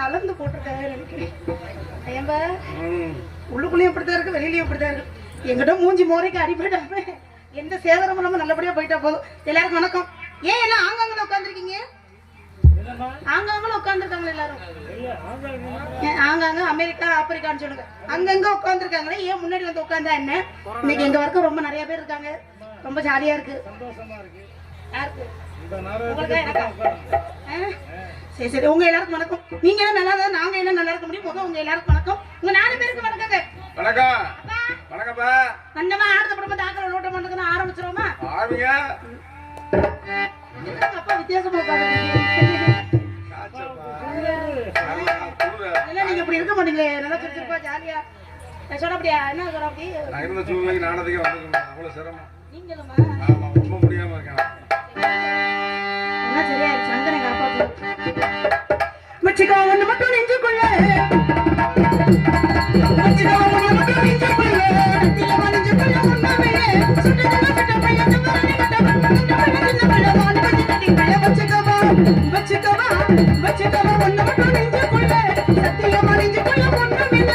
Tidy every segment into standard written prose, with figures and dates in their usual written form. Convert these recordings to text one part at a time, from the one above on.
அளந்து போட்டிருக்காங்க உள்ளுக்குள்ளேயும் இப்படித்தான் இருக்கு, வெளியிலயும் இப்படித்தான் இருக்கு. எங்கிட்ட மூஞ்சி மோரைக்கு அடிபடாம எந்த சேதனம் இல்லாம நல்லபடியா போயிட்டா போதும். எல்லாருக்கும் வணக்கம். ஏன் எல்லாம் ஆங்காங்கல உட்காந்துருக்கீங்க? ஆங்காங்கல உட்காந்துருக்காங்களா எல்லாரும்? ஆங்காங்க அமெரிக்கா ஆப்பிரிக்கான்னு சொல்லுங்க. அங்கங்க உட்காந்துருக்காங்களே, ஏன் முன்னாடி வந்து உட்காந்தா என்ன? இன்னைக்கு எங்க வரைக்கும் ரொம்ப நிறைய பேர் இருக்காங்க, ரொம்ப ஜாலியா இருக்கு. யாருக்கு? சரி சரி, உங்க எல்லாருக்கும் வணக்கம். நீங்க எல்லாம் நல்லா இருந்தா நாங்க எல்லாம் நல்லா இருக்க முடியும். உங்க எல்லாருக்கும் வணக்கம். உங்க 4 பேருக்கு வணக்கங்க. வணக்கம். வணக்கம்ப்பா. வந்தமா ஆடுத படமா தாக்கல ரோட்ட மண்டக்கன ஆரம்பிச்சறோமா? ஆரம்பிங்க. அப்பா வித்தியாசமா பாக்குறீங்க. இல்ல நீங்க இப்படி இருக்க மாட்டீங்களே, நல்லா சிரிச்சிருப்பா ஜாலியா. சொல்ல அப்படியே என்ன சொல்ற அப்படி? நான் இருந்த சூழ்நிலைக்கு நானதுக்கு வந்து அவ்வளவு சிரமம். நீங்களுமா? ஆமா, ரொம்ப முடியாம இருக்கேன். என்ன சரியா சந்தன காப்பாத்து. மச்சிகா வந்து மட்டும் நெஞ்சுக்குள்ள. மச்சிகா வந்து மட்டும் நெஞ்சுக்குள்ள. தில மனசுக்குள்ள முன்னவே. சுட்டதல சுட்ட பையன் தவறே கட்ட. மச்சிகா வந்து மட்டும் நெஞ்சுக்குள்ள. சத்திய மனசுக்குள்ள முன்னவே.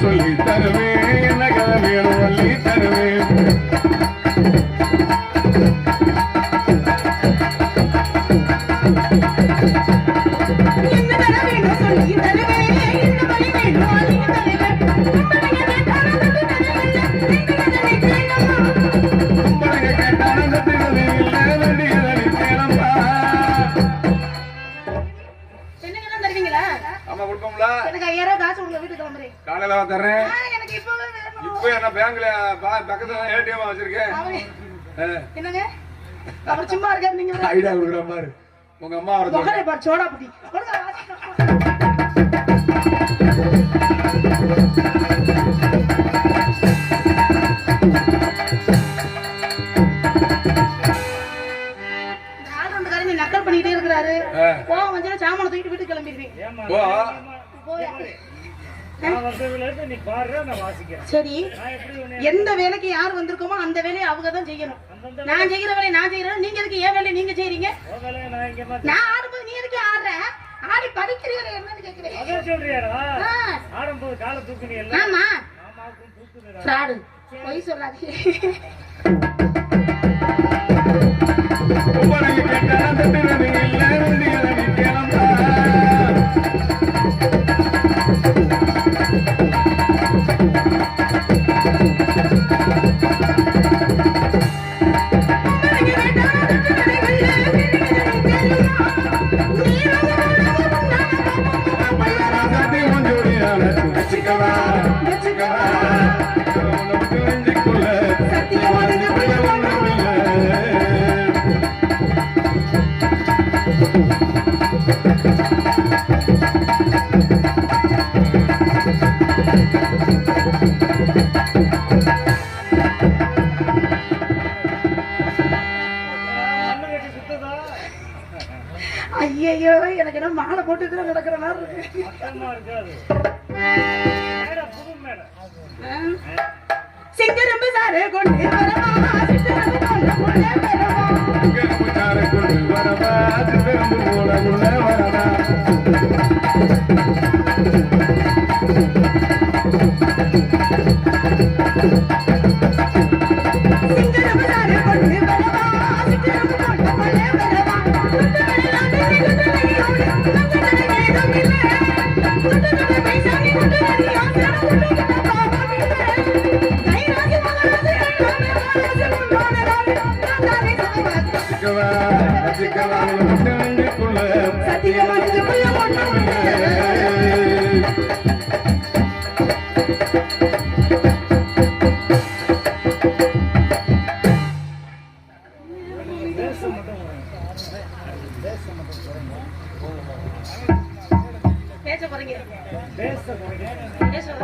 சொல்லி தருவே என்ன கதை வேணும் சொல்லி தருவே. சும்மா இருக்காரு நீங்க ஐடியா கொடுக்குற மாதிரி உங்க அம்மா வர சோடா புடி நக்கல் பண்ணிட்டே இருக்கிறாரு. கோவம் வந்து சாமான தூக்கிட்டு வீட்டுக்கு கிளம்பிடுவீங்க. சரி, எந்த வேலைக்கு யார் வந்திருக்கோமோ அந்த வேலையை அவங்க தான் செய்யணும். நான் செய்யற வேலையை நான் செய்யறேன், நீங்க எதுக்கு ஏன் வேலையை நீங்க செய்றீங்க? நான் ஆடும்போது நீ எதுக்கு ஆடுற? ஆடி படிக்கிறீங்க என்னன்னு கேக்குறேன். ஆமா, ஃப்ராடு பொய் சொல்லாதீங்க. ஐயோ எனக்கு என்ன மாலை போட்டு நடக்கிற மாதிரி இருக்கு. சிங்கரம்பு சாரு கொண்டு வரவா சிங்கரம்பு கொண்டு வரவா சிங்கரம்பு கொண்டு வரவா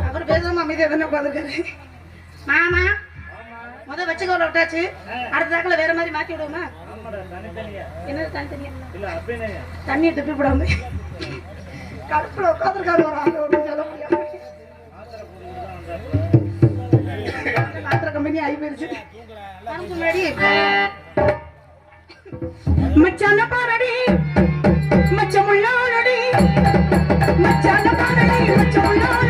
அவர் பேசாம அமைதியா தானே உட்காந்துருக்காரு. மாமா முத வச்சுக்கோல விட்டாச்சு, அடுத்த தாக்கல வேற மாதிரி மாத்தி விடுவோமா? என்ன தனித்தனியா தண்ணியை துப்பி விடாம கடுப்புல உட்காந்துருக்காரு. ஒரு ஆள் ஒன்றும் சொல்ல முடியாது. மாத்திர கம்பெனி ஆகி போயிருச்சு. முன்னாடி மச்சான பாரடி மச்சம் உள்ளாடி மச்சான பாரடி மச்சம் உள்ளாடி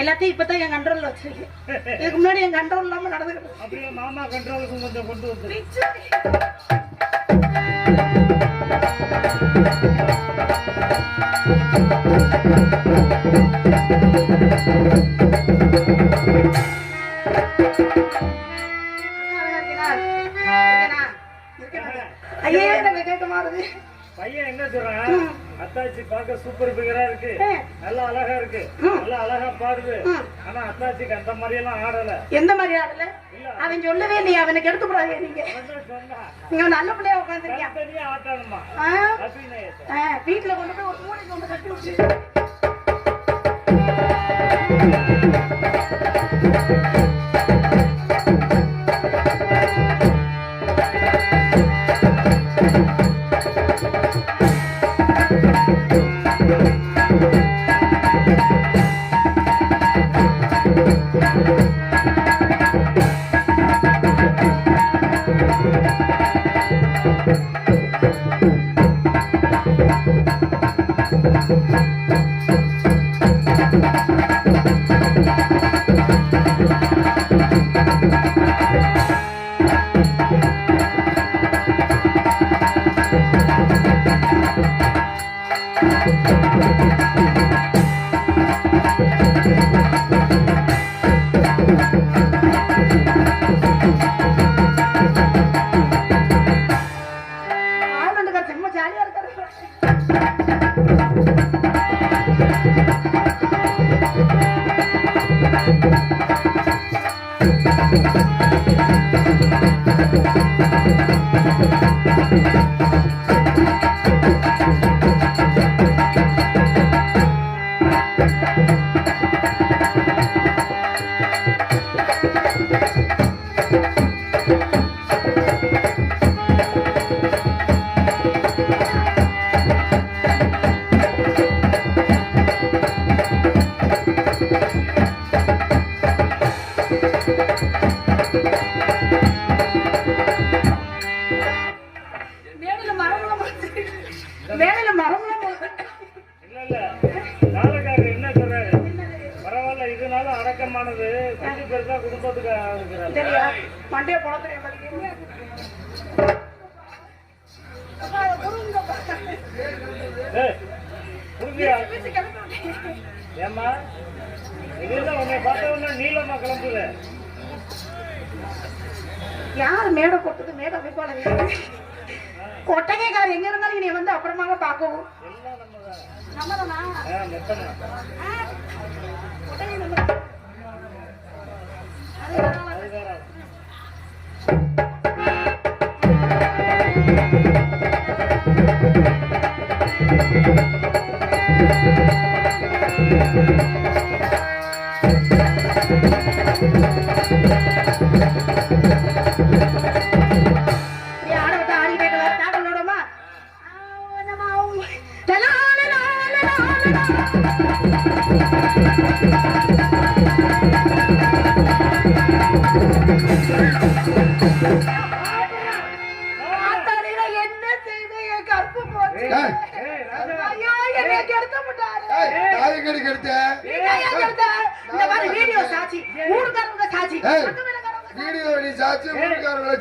எல்லாத்தையும் இப்பதான் என் கண்ட்ரோல்ல வச்சிருக்கேன். இதுக்கு முன்னாடி என் கண்ட்ரோல் இல்லாம நடந்துக்கிட்டு அப்படியே மாமா கண்ட்ரோலுக்கு கொஞ்சம் கொண்டு வந்து ஐயா கேட்க மாறுது. பையன் என்ன சொல்றான், அத்தாச்சி பார்க்க சூப்பர் பிகரா இருக்கு, நல்லா அழகா இருக்கு, நல்லா அழகா பாடுது. ஆனா அத்தாச்சிக்கு அந்த மாதிரி எல்லாம் ஆடல. எந்த மாதிரி ஆடல? இல்ல அவன் சொல்லவே இல்லையா, அவனுக்கு எடுத்து கூடாது. நீங்க நல்ல பிள்ளையா உட்காந்துருக்கேன். வீட்டுல கொண்டு போய் ஒரு மூளைக்கு கொண்டு கட்டி விட்டு மண்டே ஏமா இதெல்லாம் உன்னை பார்த்தவொன்னா நீளமா கிளம்புது. யாரு மேடை கொட்டது? மேடை அமைப்பாளர் கொட்டகைக்காரர் எங்க இருந்தாலும் நீ வந்து அப்புறமாக பார்க்கவும். நம்மதானா? கொட்டகை நம்ம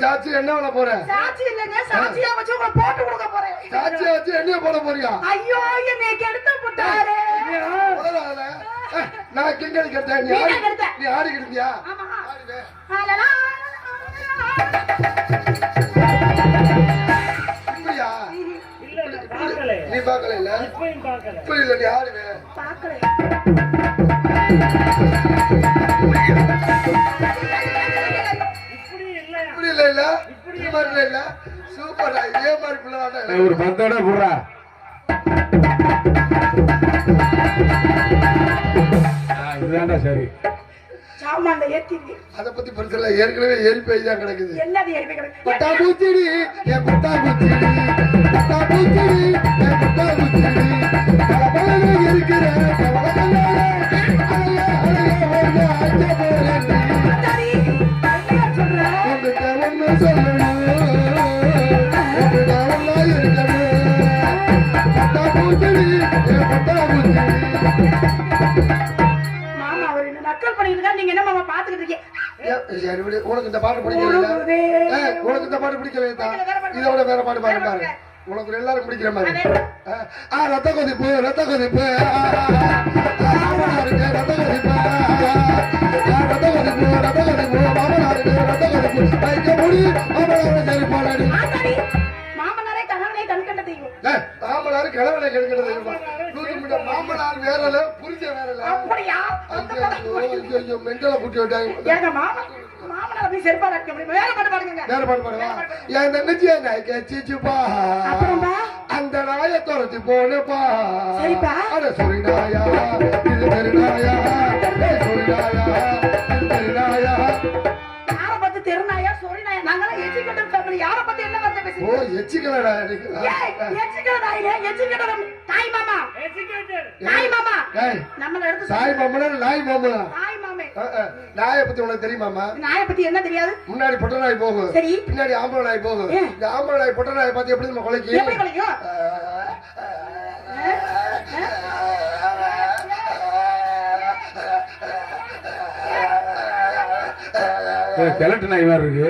சாட்சி என்ன பண்ண போறேன்? சாட்சி இல்லங்க, சாட்சியா வச்சு உங்களை போட்டு கொடுக்க போறேன். சாட்சியா வச்சு என்ன பண்ண போறியா? ஐயோ என்னை கெடுத்து போட்டாரே. நான் கிங்க கெடுத்தேன், நீ ஆடி கிடுத்தியா? ஆமா ஆடிவே. இப்படியா? நீ பார்க்கல இல்ல? இப்படி இல்ல, நீ ஆடுவே. பார்க்கல. இப்படி இல்ல இல்ல, இப்படி மாதிரி இல்ல. சூப்பரா, இதே மாதிரி பிள்ளை ஒரு 10 போடுறா. இதுதான்டா சரி. சாமான்ல ஏத்திங்க. அத பத்தி பிரச்சனை ஏற்கனவே ஏறி போய் தான் கிடக்குது. என்னது ஏறி கிடக்கு? பட்டா பூச்சிடி, என் பட்டா பூச்சிடி, பட்டா பூச்சிடி, என் பட்டா பூச்சிடி, கலபலனே இருக்கிற கவலகல்லாலே, அலைய அலைய ஓட ஆச்ச போறேன். சரி, என்ன சொல்ற? உன்கிட்ட ஒண்ணு சொல்லணும், உன்கிட்ட ஒண்ணா இருக்கணும். பட்டா பூச்சிடி, என் பட்டா பூச்சிடி. மாமா அவர் என்ன நக்கல் பண்ணிட்டு இருக்கா, நீங்க என்ன மாமா பாத்துக்கிட்டு இருக்கீங்க? உனக்கு இந்த பாட்டு பிடிக்கல? உனக்கு இந்த பாட்டு பிடிக்கல? இதோட வேற பாட்டு பாருங்க பாருங்க. உனக்கு எல்லாரும் பிடிக்கிற மாதிரி. ரத்த கொதிப்பு, ரத்த கொதிப்பு, மாமனாருக்கு ரத்த கொதிப்பு, ரத்த கொதிப்பு, ரத்த கொதிப்பு, மாமனாருக்கு ரத்த கொதிப்பு, வைக்க முடி மாமனாரை சரி போராடி. மாமனாரே கணவனை கண்கண்ட தெய்வம். மாமனாரு கிழவனை கெடுக்கிறது தெரியுமா? மாமனார் வேறல, புரிஞ்ச வேறல. அப்படியா? ஐயோ மெண்டல புட்டி விட்டாங்க. ஏங்க மாமா மாமனார் அப்படி செருப்பால அடிக்க முடியும். வேற பாட்டு பாடுங்க. வேற பாட்டு பாடுவா? என் தங்கச்சி நாய் கச்சிச்சுப்பா, அப்புறம்பா அந்த நாயை துரத்தி போனப்பா. சரிப்பா. அட சொரி நாயா இது தெரு நாயா, சொரி நாயா இது தெரு நாயா. யாரை பார்த்து தெருநாயா சொரி நாயா? நாங்களாம் எஜுகேட்டட் ஃபேமிலி. யாரை பார்த்து என்ன வார்த்தை ஓ பேசுறீங்க? எச்சிக்கலடா எஜுகேட்டட் ஆயிலே எஜுகேட்டட் தாய் மாமா எஜுகேட்டட் தாய் மாமா ஏய் நம்மள எடுத்து சாய் மாமனா நாய் மாமனா? தாய் மாமே. நாயை பத்தி உனக்கு தெரியுமாமா? நாயை பத்தி என்ன தெரியாது? முன்னாடி பொட்ட நாய் போகும், சரி பின்னாடி ஆம்பளை நாய் போகும். ஏ. இந்த ஆம்பளை நாய் பொட்ட நாயை பார்த்து எப்படி நம்ம எப்படி குலைக்கு? கலையும்? கிழட்டு நாய் மாதிரி இருக்கு.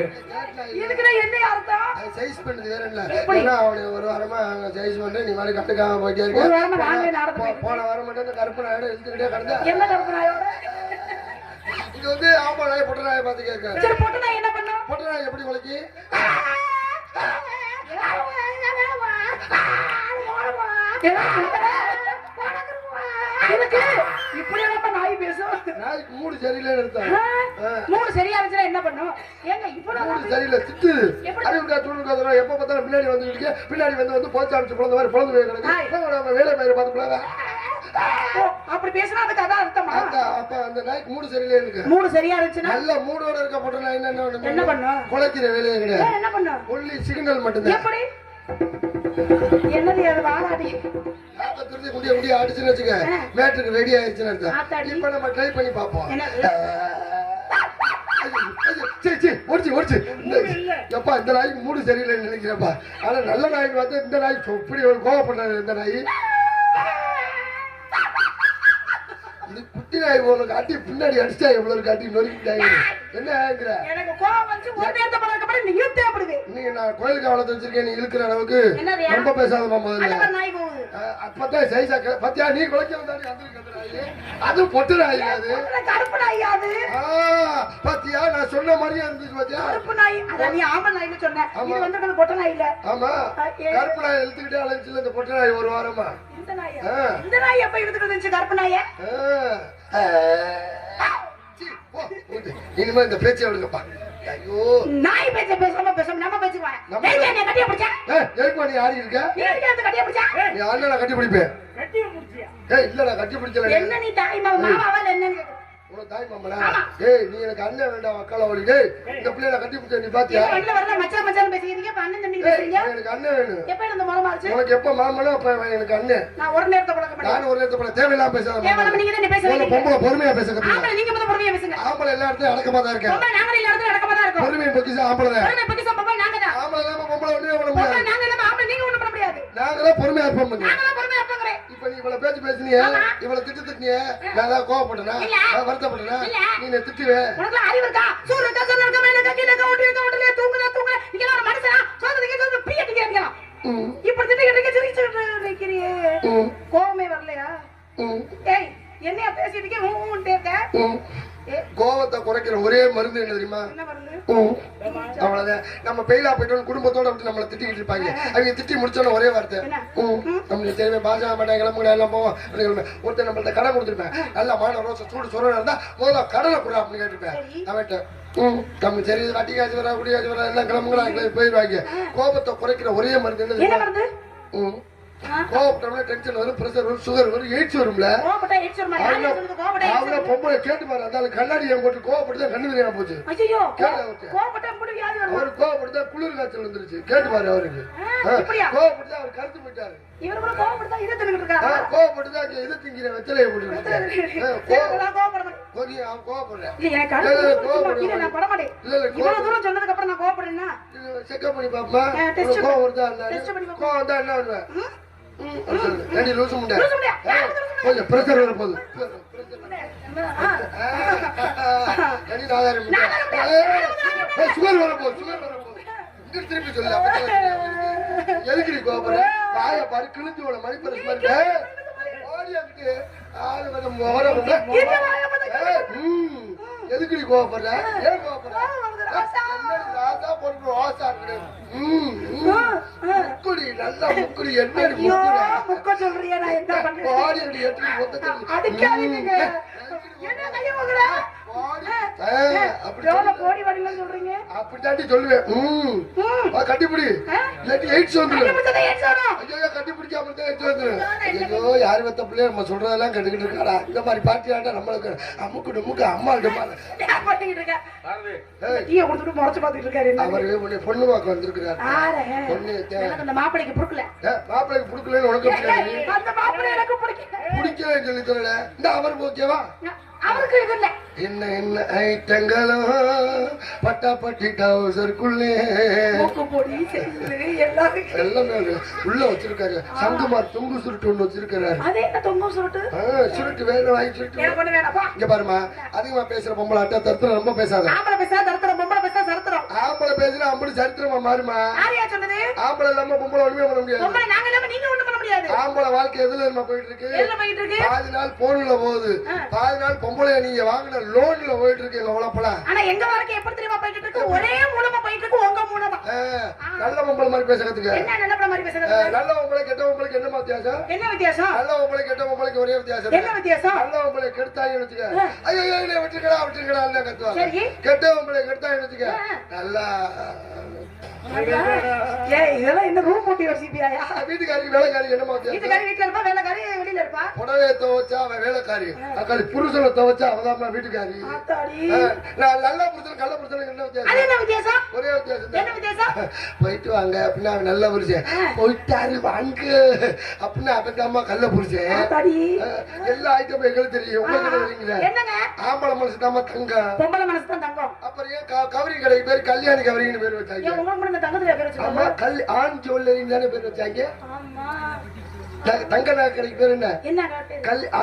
இதுக்குதான் என்ன அர்த்தம்? சைஸ் பண்ணது வேற இல்ல. ஏன்னா அவனை ஒரு வாரமா சைஸ் பண்ணி நீ மாதிரி கட்டுக்காம போயிட்டே இருக்க. ஒரு வாரமா நாங்களே நடந்து போன வாரம் மட்டும் இந்த கருப்பு நாயோட எடுத்துக்கிட்டே கிடந்தா. என்ன கருப்பு நாயோட? இது வந்து ஆம்பளை நாய் பொட்ட நாயை பார்த்து கேட்க. சரி பொட்டு நான் என்ன பண்ணும்? பொட்ட நாய் எப்படி குலைக்கு? எனக்கு இப்படி எல்லாம் நாய் பேசும். நாய்க்கு மூடு சரியில்லைன்னு எடுத்தாங்க. மூணு சரியா இருந்துச்சுன்னா என்ன பண்ணும்? ஏங்க இவ்வளவு மூடு சரியில்லை திட்டு. அறிவுக்கா துணுக்காதுனா எப்ப பார்த்தாலும் பின்னாடி வந்து பின்னாடி வந்து போச்சு அமைச்சு பிறந்த மாதிரி பிறந்து போய் கிடக்கு. வேலை பயிரை பார்த்து அப்படி பேசினா அதுக்கு அதான் அர்த்தமா? அப்ப அந்த நாய்க்கு மூடு சரியில்லை இருக்கு. மூணு சரியா இருந்துச்சுன்னா நல்ல மூடோட இருக்க பொட்ட நாய் என்ன பண்ணும்? குலைக்கிற வேலையே கிடையாது. என்ன பண்ணும்? ஒன்லி சிக்னல் மட்டும்தான். எப்படி? என்னது அது வாடாடி? திருத்தி குடிய அடிச்சுன்னு வச்சுக்க, மேட்ருக்கு ரெடி ஆயிடுச்சுன்னு அர்த்தம். இப்ப நம்ம ட்ரை பண்ணி பார்ப்போம். ஓடிச்சு எப்பா இந்த நாய்க்கு மூடு சரியில்லைன்னு நினைக்கிறப்பா. ஆனா நல்ல நாய்க்கு வந்து இந்த நாய் இப்படி ஒரு கோவப்படுறாரு. இந்த நாய் இது குட்டி நாய் போல காட்டி பின்னாடி அடிச்சா எவ்வளவு காட்டி நொறுக்கிட்டாங்க. என்ன ஆகிற? எனக்கு கோவம் வந்து ஒரு நேரத்தை பழக்க படி நீ இழுத்தே அப்படிவே. நீ நான் கோயிலுக்கு அவ்வளவு வச்சிருக்கேன், நீ இழுக்கிற அளவுக்கு ரொம்ப பேசாதமா முதல்ல. நாய் போகுது அப்பதான் சைஸா பத்தியா நீ குலைக்க வந்தாடி அது பொட்டு நாய். அது கருப்பு நாய். அது பாத்தியா நான் சொன்ன மாதிரியே இருந்துச்சு. பாத்தியா கருப்பு நாய். அதான் நீ ஆம்பல் நாய்னு சொன்ன. இது வந்து பொட்ட நாய் இல்ல. ஆமா கருப்பு நாய் இழுத்துக்கிட்டே அழைச்சுல இந்த பொட்டு நாய் ஒரு வாரமா. இந்த நாயா? இந்த நாய் எப்ப இழுத்துட்டு இருந்துச்சு கருப்பு நாய? இனிமே இந்த பேச்சு அவளுக்குப்பா. ஐயோ நாய் பேச்ச பேசாம நம்ம பேசுவா. நீ கட்டிய பிடிச்சா? எதுக்கு நீ ஆடி இருக்க? நீ எதுக்கு கட்டிய பிடிச்சா? நீ அண்ணனை கட்டி பிடிப்பேன். கட்டி முடிச்சியா? இல்ல நான் கட்டி பிடிச்சல. என்ன நீ தாய் மாமாவா என்னன்னு கேக்குற? உனக்கு தாய் மாமனா? நீ எனக்கு அண்ணன் வேண்டாம் அக்கால ஓடி. இந்த பிள்ளைய கட்டி பிடிச்ச நீ பாத்தியா? வீட்ல வரல மச்சான் மச்சான் பேசிக்கிறீங்க. இப்ப அண்ணன் தம்பி பேசுறீங்க. எனக்கு அண்ணன் வேணும். எப்ப இந்த மரமாச்சு? உனக்கு எப்ப மாமனோ அப்ப எனக்கு அண்ணன். நான் ஒரு நேரத்தை பழக்க மாட்டேன். நான் ஒரு நேரத்தை பழக்க தேவையில்லாம பேசாத. தேவையில்லாம நீங்க தான் பேசுறீங்க. பொம்பளை பொறுமையா பேச கத்துக்க. ஆம்பளை நீங்க முதல்ல பொறுமையா பேசுங்க. ஆம்பளை எல்லா இடத்துலயும் அடக்கமா தான் இருக்கேன். பொம்பளை நாங்க எல்லா இடத்துலயும் அடக்கமா தான் இருக்கோம். பொறுமையை பத்தி ஆம்பளை தான். பொறுமை பத்தி பொம்பளை நாங்க தான். ஆம்பளை இல்லாம பொம்பளை ஒண்ணுமே பண்ண பொம்பளை முடியாது. நாங்க இல்லாம ஆம்பளை நீங்க ஒண்ணும் பண்ண முடியாது. நாங்களாம் பொறுமையா இருப்போம். நாங்க பொறுமையா இருப்போங்கறே. இப்ப நீ இவ்வளவு பேச்சு பேசுனிய, இவ்வளவு திட்டுனிய, நான் தான் கோவப்பட்டனா? நான் வருத்தப்பட்டனா? நீ என்ன திட்டுவே? உனக்கு அறிவு இருக்கா? சூர் இருக்கா? சொன்ன இருக்கா? மேல இருக்கா? கீழ இருக்கா? ஓடி இருக்கா? ஓடலையா? தூங்குதா? நீங்க எல்லாம் ஒரு மனுஷனா? சொல்றதுக்கு பீயட்டிங்க இருக்கீங்களா? இப்படி திட்டிக்கிட்டு சிரிச்சிட்டு நிக்கிறியே. கோவமே வரலையா? ஏய் என்னைய பேசிட்டு இருக்கே? கோவத்தை குறைக்கிற ஒரே மருந்து என்ன தெரியுமா? என்ன மருந்து? அவ்வளவுதான். நம்ம பெயிலா போயிட்டு குடும்பத்தோட விட்டு நம்மள திட்டிக்கிட்டு இருப்பாங்க. அவங்க திட்டி முடிச்சோன்னு ஒரே வார்த்தை, நம்மளுக்கு தெரியுமே பாச மாட்டாங்க கிளம்புங்க எல்லாம் போவோம். ஒருத்தர் நம்மள்ட்ட கடன் கொடுத்துருப்பேன். நல்லா மான ரோச சூடு சொல்ல இருந்தா முதல்ல கடனை கூட அப்படின்னு கேட்டுருப்பேன். அவன்கிட்ட நம்ம சரி வட்டி காசு வர குடி காசு வர எல்லாம் கிளம்புங்களா போயிடுவாங்க. கோபத்தை குறைக்கிற ஒரே மருந்து என்ன தெரியுமா? கோவப்பட்டோம்னா டென்ஷன் வரும், பிரஷர் வரும், சுகர் வரும், எய்ட்ஸ் வரும்ல. அவங்கள பொம்பளை கேட்டு பாரு. அந்த கண்ணாடி ஏன் போட்டு கோவப்பட்டு தான் கண்ணு தெரியாம போச்சு. அவரு கோவப்பட்டு தான் குளிர் காய்ச்சல் வந்துருச்சு. கேட்டு பாரு அவருக்கு. கோவப்பட்டு தான் அவர் கருத்து போயிட்டாரு. கோவப்பட்டு தான் இதை திங்கிற வெச்சலையை போட்டு செக்அப் பண்ணி பாப்பா. கோவம் வருதா? கோவம் வந்தா என்ன பண்ணுவேன்? லூசு முண்டை கொஞ்சம் பிரஷர் வர போகுது. சுகர் வர போகுது. சுகர் வர போகுது. திருப்பி சொல்லு. எதுக்கு நீ கோபுற? வாய பாரு கிழிஞ்சு உன மணிப்பரசு மாதிரி ஓடியாக்கிட்டு ஆளு எதுக்கு நீ கோபப்படுற? ஏன் கோபப்படுற? முக்குடி நல்லா முக்குடி என்ன முக்க சொல்றியா? நான் என்ன பண்றேன்? அப்படி ஜோல கோடி வரலன்னு சொல்றீங்க. அப்படித்தாண்டி சொல்லுவேன். கட்டிப்பிடி இல்லாட்டி எயிட்ஸ் வந்துடும். கட்டிப்பிடிச்சா எயிட்ஸ் வரும். ஐயோ கட்டிப்பிடிக்காம தான் எயிட்ஸ் வந்துடும். ஐயோ யார் வத்த பிள்ளைய நம்ம சொல்றதெல்லாம் கேட்டுக்கிட்டு இருக்காடா. இந்த மாதிரி பாட்டியாண்டா நம்மளுக்கு அம்முக்கு டுமுக்கு அம்மா பண்ணிக்கிட்டு இருக்க. டீயை கொடுத்துட்டு முறைச்சு பார்த்துட்டு இருக்காரு. அவரு உன்னை பொண்ணு பார்க்க வந்திருக்கிறாரு. பொண்ணு அந்த மாப்பிளைக்கு புடுக்கல. மாப்பிளைக்கு புடுக்கலன்னு உனக்கு அந்த மாப்பிள்ளை எனக்கு பிடிக்கலன்னு சொல்லி சொல்லல. இந்த அவருக்கு ஓகேவா? அவருக்கு இது இல்ல. என்ன என்ன ஐட்டங்களும் பட்டாப்பட்டி டவுசருக்குள்ளே எல்லாமே உள்ள வச்சிருக்காரு. சங்குமார் தொங்கு சுருட்டு ஒண்ணு வச்சிருக்காரு. சுருட்டு வேணும் வாங்கி சுருட்டு. இங்க பாருமா, அதிகமா பேசுற பொம்பளை அட்டா தருத்திரம் ரொம்ப பேசாத. ஆம்பளை பேசுற அம்பளி சரித்திரமா மாறுமா. ஆம்பளை இல்லாம பொம்பளை ஒண்ணுமே பண்ண முடியாது. ஆம்பளை வாழ்க்கை எதுல நம்ம போயிட்டு இருக்கு? பாதி நாள் போன்ல போகுது, பாதி நாள் பொம்பளை நீங்க வாங்கின லோன்ல போயிட்டு இருக்கு. எங்க உழப்பலாம். ஆனா எங்க வாழ்க்கை எப்படி தெரியுமா போயிட்டு இருக்கு? ஒரே மூலமா போயிட்டு இருக்கு. உங்க மூலமா நல்ல பொம்பளை மாதிரி பேசுறதுக்கு. என்ன நல்ல பொம்பளை மாதிரி பேசுறது? நல்ல பொம்பளை கெட்ட பொம்பளைக்கு என்ன வித்தியாசம்? என்ன வித்தியாசம்? நல்ல பொம்பளை கெட்ட பொம்பளைக்கு ஒரே வித்தியாசம். என்ன வித்தியாசம்? நல்ல பொம்பளை கெடுத்தாங்க வச்சுக்க, ஐயோ விட்டுக்கடா கத்துவாங்க. கெட்ட பொம்பளை கெடுத்தாங்க வச்சுக்க, நல்லா இதெல்லாம் என்ன ரூம் போட்டி வச்சிருப்பியா? வீட்டுக்காரிக்கு வேலைக்காரி என்ன வீட்டுக்காரி வீட்டுல இருப்பா, வேலைக்காரி வெளியில இருப்பா. புடவை துவைச்சா அவன் வேலைக்காரி, அக்காளி புருஷனை துவைச்சா அவதான் வீட்டுக்காரி. நல்ல புருஷன் கள்ள புருஷனுக்கு என்ன வித்தியாசம்? ஒரே வித்தியாசம். போயிட்டு வாங்க அப்படின்னா அவன் நல்ல புருஷன், போயிட்டாரு வாங்க அப்படின்னா அவன் அம்மா கள்ள புருஷன். எல்லா ஐட்டமும் எங்களுக்கு தெரியும். உங்களுக்கு தெரியுங்களா? ஆம்பளை மனசு தாமா தங்கம், பொம்பளை மனசு தான் தங்கம். அப்புறம் ஏன் கவரி கடைக்கு பேர் கல்யாணி கவரின்னு பேர் வச்சாங்க. ஆண் ஜுவல்லரின்னு தானே பேர் வச்சாங்க. தங்க நகை கடைக்கு பேர் என்ன?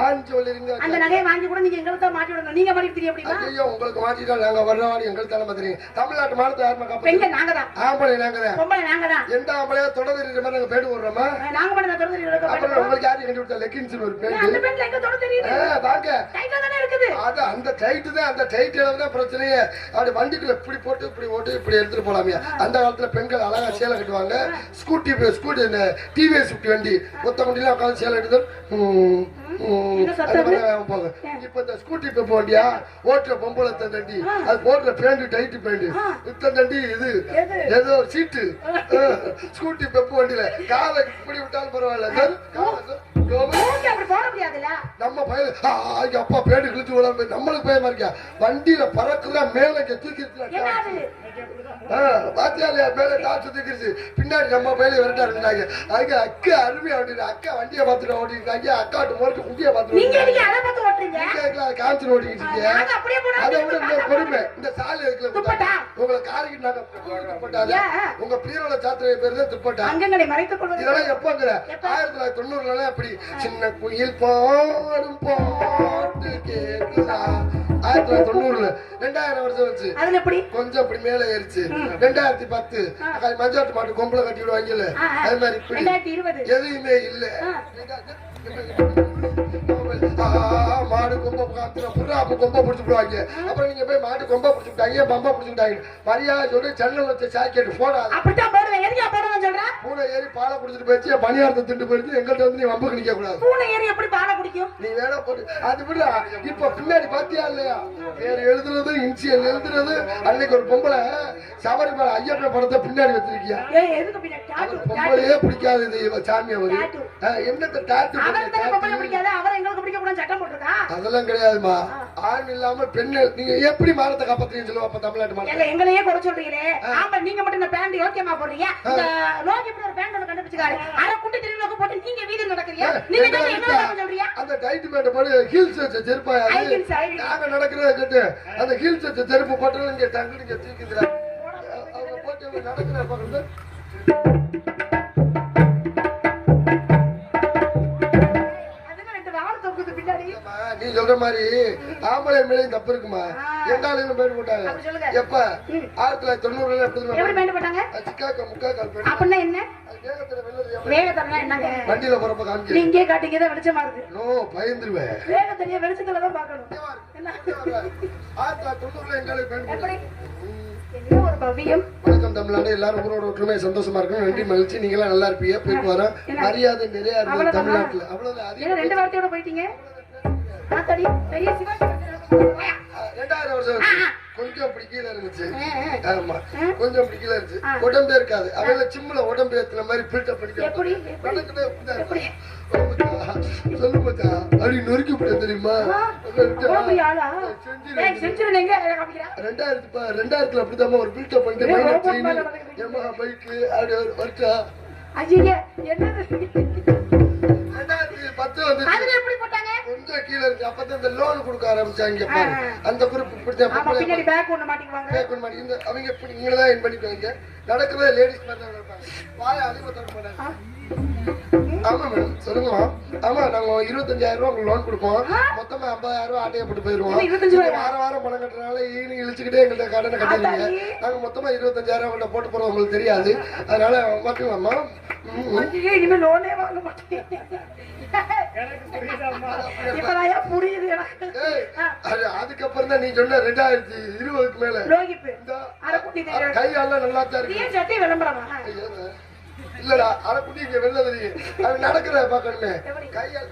ஆண் ஜுவல்லரி. அந்த நகையை வாங்கி கூட நீங்க எங்களுக்கு தான் மாட்டி விடணும். நீங்க மாட்டி அப்படின்னா ஐயோ உங்களுக்கு மாட்டிட்டா நாங்க வர்றவாடி எங்களுக்கு தானே தெரியும். தமிழ்நாட்டு மாநிலத்தை யாருமா காப்பாங்க? நாங்க தான். ஆம்பளை நாங்க தான். பொம்பளை நாங்க தான். எந்த ஆம்பளையா தொடர் இருக்கிற மாதிரி நாங்க பேடு விடுறோமா? நாங்க மட்டும் தான் தொடர் இருக்கிறோம். அப்புறம் உங்களுக்கு யாரு கட்டி விட்டா லெக்கின்ஸ் ஒரு பேடு. அந்த பேட்ல எங்க தொடர் தெரியுது? வாங்க டைட்டா தானே இருக்குது. அது அந்த டைட் தான். அந்த டைட்ல தான் பிரச்சனையே. அப்படி வண்டிக்குள்ள இப்படி போட்டு இப்படி ஓட்டு இப்படி எடுத்துட்டு போலாமே. அந்த காலத்துல பெண்கள் அழகா சேலை கட்டுவாங்க. ஸ்கூட்டி டிவிஎஸ் வண்டி ஒத்த வண்டியில உட்காந்து சேலை இப்ப இந்த ஸ்கூட்டி பெப்ப வண்டியா ஓட்டுற பொம்பளை தண்டி, அது போடுற பேண்ட் டைட் பேண்ட் தண்டி. இது ஏதோ சீட்டு ஸ்கூட்டி பெப்ப வண்டியில காலை இப்படி விட்டாலும் பரவாயில்ல. நம்ம பையன் அப்பா பேண்டு கிழிச்சு விடாம நம்மளுக்கு பயமா இருக்கா? வண்டியில பறக்குறா மேல தூக்கி பாத்தியாலையா மேல டாச்சு தூக்கிடுச்சு. பின்னாடி நம்ம பையில விரட்டா இருந்தாங்க. அதுக்கு அக்கா அருமையா ஓட்டிட்டு அக்கா வண்டியை பார்த்துட்டு ஓட்டிருக்காங்க. அக்காட்டு போட்டு குட்டியை பார்த்துட்டு காமிச்சு ஓட்டிக்கிட்டு இருக்கீங்க. அதை விட இந்த கொடுமை இந்த சாலை இருக்குல்ல, உங்களை காரிக்கிட்டு நாங்க உங்க பீரோல சாத்திர பேர் தான் துப்பட்டா. இதெல்லாம் எப்பங்கிற 1990 அப்படி சின்ன குயில் பாடும் பாட்டு கேட்குதா 1990 2000 வருஷம் வச்சு கொஞ்சம் இப்படி மேல ஏறிச்சு. 2010 மஞ்சாட்டு மாட்டு கொம்பளை கட்டி விடுவாங்கல்ல, அது மாதிரி இப்படி எதுவுமே இல்ல. மாடு கொம்ப புறாப்பு கொம்ப பிடிச்சுடுவாங்க. அப்புறம் நீங்க போய் மாட்டு கொம்ப பிடிச்சுட்டாங்க, பம்பா பிடிச்சுட்டாங்க. மரியாதை சொல்லி சென்னல் வச்ச சாக்கெட் போடாது. பூனை ஏறி பாலை குடிச்சிட்டு போயிடுச்சு, பணியாரத்தை திண்டு போயிடுச்சு. எங்கள்கிட்ட வந்து நீ வம்புக்கு நிக்க கூடாது. நீ வேணா போட்டு அது விட. இப்ப பின்னாடி பாத்தியா இல்லையா பேர் எழுதுறது, இன்சியல் எழுதுறது. அன்னைக்கு ஒரு பொம்பளை சபரிமலை ஐயப்ப படத்தை பின்னாடி வச்சிருக்கியா? பொம்பளையே பிடிக்காது இது சாமி. அவரு என்னத்த டாட்டு அதெல்லாம் கிடையாதுமா. ஆண் இல்லாம பெண்கள் நீங்க எப்படி மானத்தை காப்பாத்துறீங்கன்னு சொல்லுவா தமிழ்நாட்டு மாநிலம். எங்களையே குறை சொல்றீங்களே. நீங்க மட்டும் இந்த பேண்ட் யோக்கியமா போடுறீங்க. ஒரு பேண்ட் ஒன்று கண்டுபிடிச்சாரு. அரை குட்டி திருவிழாக்கு போட்டு நீங்க வீதியில் நடக்கிறீங்க. அந்த டைட் பேண்ட் போட்டு ஹீல்ஸ் வச்ச செருப்பா நாங்க நடக்கிறத கேட்டு அந்த ஹீல்ஸ் வச்ச செருப்பு போட்டு இங்க தங்கி நீங்க தூக்கிக்கிறாங்க. அவங்க போட்டு நடக்கிற பாக்குறது நீ சொல்ற மாதிரி ஆம்பளை மேலையும் தப்பு இருக்குமா? எங்காலையும் பேண்ட் போட்டாங்க. எப்ப 1990 எப்படி போட்டாங்க? முக்கா கால் பேண்ட். அப்படின்னா என்ன? வண்டியில போறப்ப காமிக்க நீங்க காட்டிங்க தான் வெளிச்சமா இருக்கு. நோ பயந்துருவேன். வேக தெரியா வெளிச்சத்துல தான் பார்க்கணும். 1990 எங்காலையும் பேண்ட் போட்டாங்க. வணக்கம் தமிழ்நாடு. எல்லாரும் ஊரோட ஒற்றுமை சந்தோஷமா இருக்கும். நன்றி மகிழ்ச்சி. நீங்க எல்லாம் நல்லா இருப்பீங்க. போயிட்டு வரோம். மரியாதை நிறைய இருக்கு தமிழ்நாட்டுல. அவ்வளவுதான். 2 வார்த்தையோட போயிட்டீங்க. ஆத்தாடி, பெரிய சிவாஜி கணேசன். 2000 வருஷம் கொஞ்சம் அப்படி கீழே இருந்துச்சு. ஆமா கொஞ்சம் அப்படி கீழே இருந்துச்சு. உடம்பே இருக்காது. அவள சிம்ல உடம்பு ஏத்துன மாதிரி பில்டப் எப்படி? பண்ணிக்க. சொல்லு மச்சா அப்படி நொறுக்கி விட்ட தெரியுமா? பெரிய ஆளா? செஞ்சுரு எங்க காமிக்கிறா? 2000ல அப்படிதான் ஒரு பில்டப் பண்ணிட்டு ஏமா பைக்கு அப்படி வருஷா. ஐயா என்னது? 2010 வந்து அதுல எப்படி போட்டாங்க? கொஞ்சம் கீழே இருக்கு. அப்பதான் இந்த லோன் கொடுக்க ஆரம்பிச்சாங்க பாரு. அந்த குரூப் ஆமா, பின்னாடி பேக் ஒண்ணு மாட்டிக்குவாங்க. அவங்க எப்படி நீங்களதான் என் பண்ணிக்குவாங்க. நடக்கவே லேடிஸ் மாதிரி தான் நடப்பாங்க. வாய அதிகமா தர மாட்டாங்க. ஆமா மேடம் சொல்லுங்கம்மா. ஆமா நாங்க 25,000 ரூபாய் உங்களுக்கு லோன் கொடுப்போம். மொத்தமா 50,000 ரூபாய் ஆட்டையை போட்டு போயிருவோம். வாரம் வாரம் பணம் கட்டுறதுனால ஈவினிங் இழிச்சுக்கிட்டே எங்கள்கிட்ட கடனை கட்டிடுவீங்க. நாங்க மொத்தமா 25,000 உங்கள்கிட்ட போட்டு போறோம். உங்களுக்கு தெரியாது. அதனால மாட்டுங்களாம்மா. இனிமே லோனே வாங்க மாட்டேன். அதுக்கப்புறம் தான் நீ சொன்ன 2020க்கு மேல கையெல்லாம் நல்லா தான் இருக்கு. இல்லடா அரைக்குட்டி இங்க வெளில தெரியும். அது நடக்கிற பாக்கணுமே. கையால்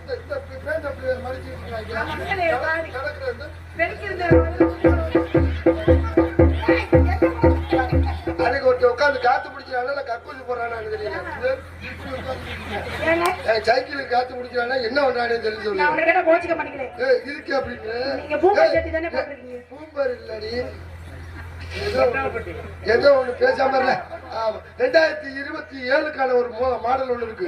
அன்னைக்கு ஒருத்தர் உட்காந்து காத்து பிடிச்சானா கக்கூசி போறானு தெரியல. சைக்கிளுக்கு காத்து பிடிச்சானா என்ன பண்றானே தெரிஞ்சு இருக்கு அப்படின்னு பூம்பர் இல்லடி ஏதோ ஒண்ணு பேசாம இல்ல. 2027க்கான ஒரு மாடல் ஒண்ணு இருக்கு.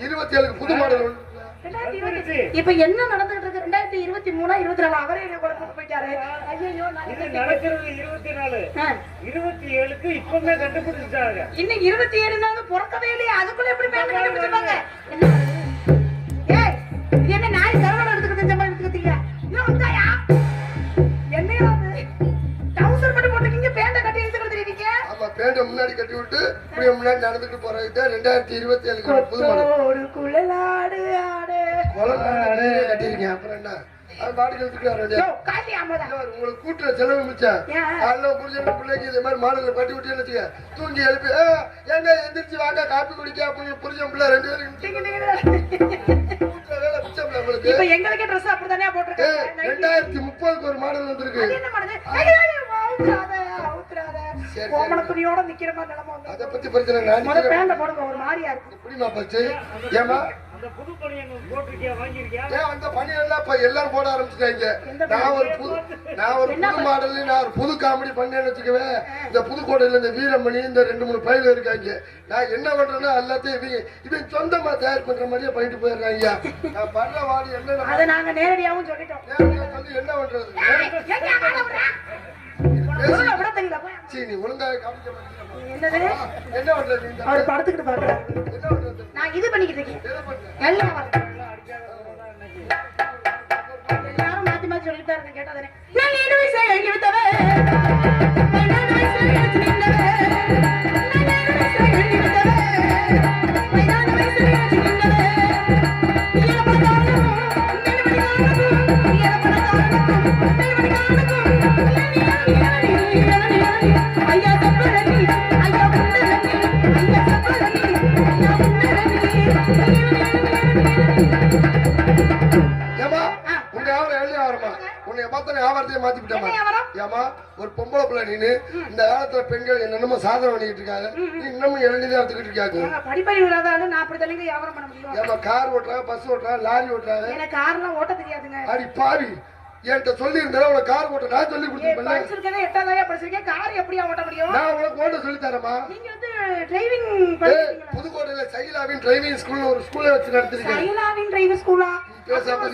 27க்கு புது மாடல் ஒண்ணு. இப்ப என்ன நடந்துட்டு இருக்கு? 2023 24 அவரே என்ன கொண்டு போயிட்டாரு. ஐயோ நடக்கிறது 24 27க்கு இப்பவே கண்டுபிடிச்சாங்க. இன்னைக்கு 27 பிறக்கவே இல்லையா? அதுக்குள்ள எப்படி மேல கண்டுபிடிச்சாங்க? ஏய் இது என்ன நாய் கரவட எடுத்துக்கிட்டு இந்த மாதிரி எடுத்துக்கிட்டீங்க? இன்னும் வந்தாயா? என்னையா அது? டவுசர் மட்டும் போட்டுக்கிங்க பேண்ட கட்டி எடுத்துக்கிட்டு இருக்கீங்க. ஆமா பேண்ட முன்னாடி கட்டி விட்டு இப்படி முன்னாடி நடந்துட்டு போறது 2027க்கு புது மாடல். ஒரு குழலாடு ஆடு குழலாடு கட்டிருக்கீங்க. அப்புறம் என்ன அது பாட்டுக்கு எடுத்துட்டு உங்களுக்கு கூட்டுற செலவு மிச்சம். அதெல்லாம் புரிஞ்ச பிள்ளைக்கு இதே மாதிரி மாடல கட்டி விட்டு வச்சுக்க தூங்கி எழுப்பி ஏங்க எந்திரிச்சு வாங்க காப்பி குடிக்க அப்படின்னு புரிஞ்ச பிள்ளை 2 பேரும் வேலை மிச்சம் உங்களுக்கு. எங்களுக்கே ட்ரெஸ் அப்படித்தானே போட்டுருக்கேன். 2030க்கு ஒரு மாடல் வந்திருக்கு. துணியோட நிக்கிற மாதிரி நிலைமை. அதை பத்தி பிரச்சனை போடுங்க ஒரு மாதிரியா இருக்கு. எப்படிமா பச்சு ஏமா அந்த புது பணியன் போட்டிருக்கியா வாங்கிருக்கியா? அந்த பணியெல்லாம் இப்ப எல்லாரும் போட ஆரம்பிச்சுட்டாங்க. நான் ஒரு புது மாடல் நான் ஒரு புது காமெடி பண்ணேன்னு வச்சுக்கவே. இந்த புதுக்கோட்டையில இந்த வீரமணி இந்த 2-3 பயில இருக்காங்க. நான் என்ன பண்றேன்னா எல்லாத்தையும் இவன் சொந்தமா தயார் பண்ற மாதிரியே பண்ணிட்டு போயிடுறாங்க. நான் பண்ற வாடி என்ன அதை நாங்க நேரடியாவும் சொல்லிட்டோம். சொல்லி என்ன பண்றது? நீ ஒழுங்கா காமிக்க என்னது என்ன பண்றது? அவர் படத்துக்கிட்டு பாக்குறாரு. என்ன பண்றது? நான் இது பண்ணிக்கிட்டு இருக்கேன். எல்லாம் எல்லாரும் மாத்தி மாத்தி சொல்லிட்டு தான் இருக்கேன். கேட்டாதானே நான் என்ன வயசு எழுதி விட்டவே ஒரு பொம்பளை பிள்ளை நீனு இந்த காலத்துல பெண்கள் என்னென்னமோ சாதனை பண்ணிட்டு இருக்காங்க. நீ இன்னமும் எழுதிதான் எடுத்துக்கிட்டு இருக்காங்க. படிப்பறி இல்லாதாலும் நான் அப்படி தலைங்க வியாபாரம் பண்ண முடியும். ஏமா கார் ஓட்டுறாங்க, பஸ் ஓட்டுறாங்க, லாரி ஓட்டுறாங்க. எனக்கு கார்லாம் ஓட்ட தெரியாதுங்க. அடி பாவி என்கிட்ட சொல்லி இருந்தா உனக்கு கார் ஓட்ட நான் சொல்லி கொடுத்துருப்பேன். படிச்சிருக்கேன் 8ஆவதா படிச்சிருக்கேன். கார் எப்படியா ஓட்ட முடியும்? நான் உனக்கு ஓட்ட சொல்லி தரேமா. நீங்க வந்து டிரைவிங் படிக்கிறீங்களா? புதுக்கோட்டையில சைலாவின் டிரைவிங் ஸ்கூல்ல ஒரு ஸ்கூலை வச்சு நடத்திருக்கேன். சைலாவின் டிரைவிங் ஸ்கூலா? பேசாம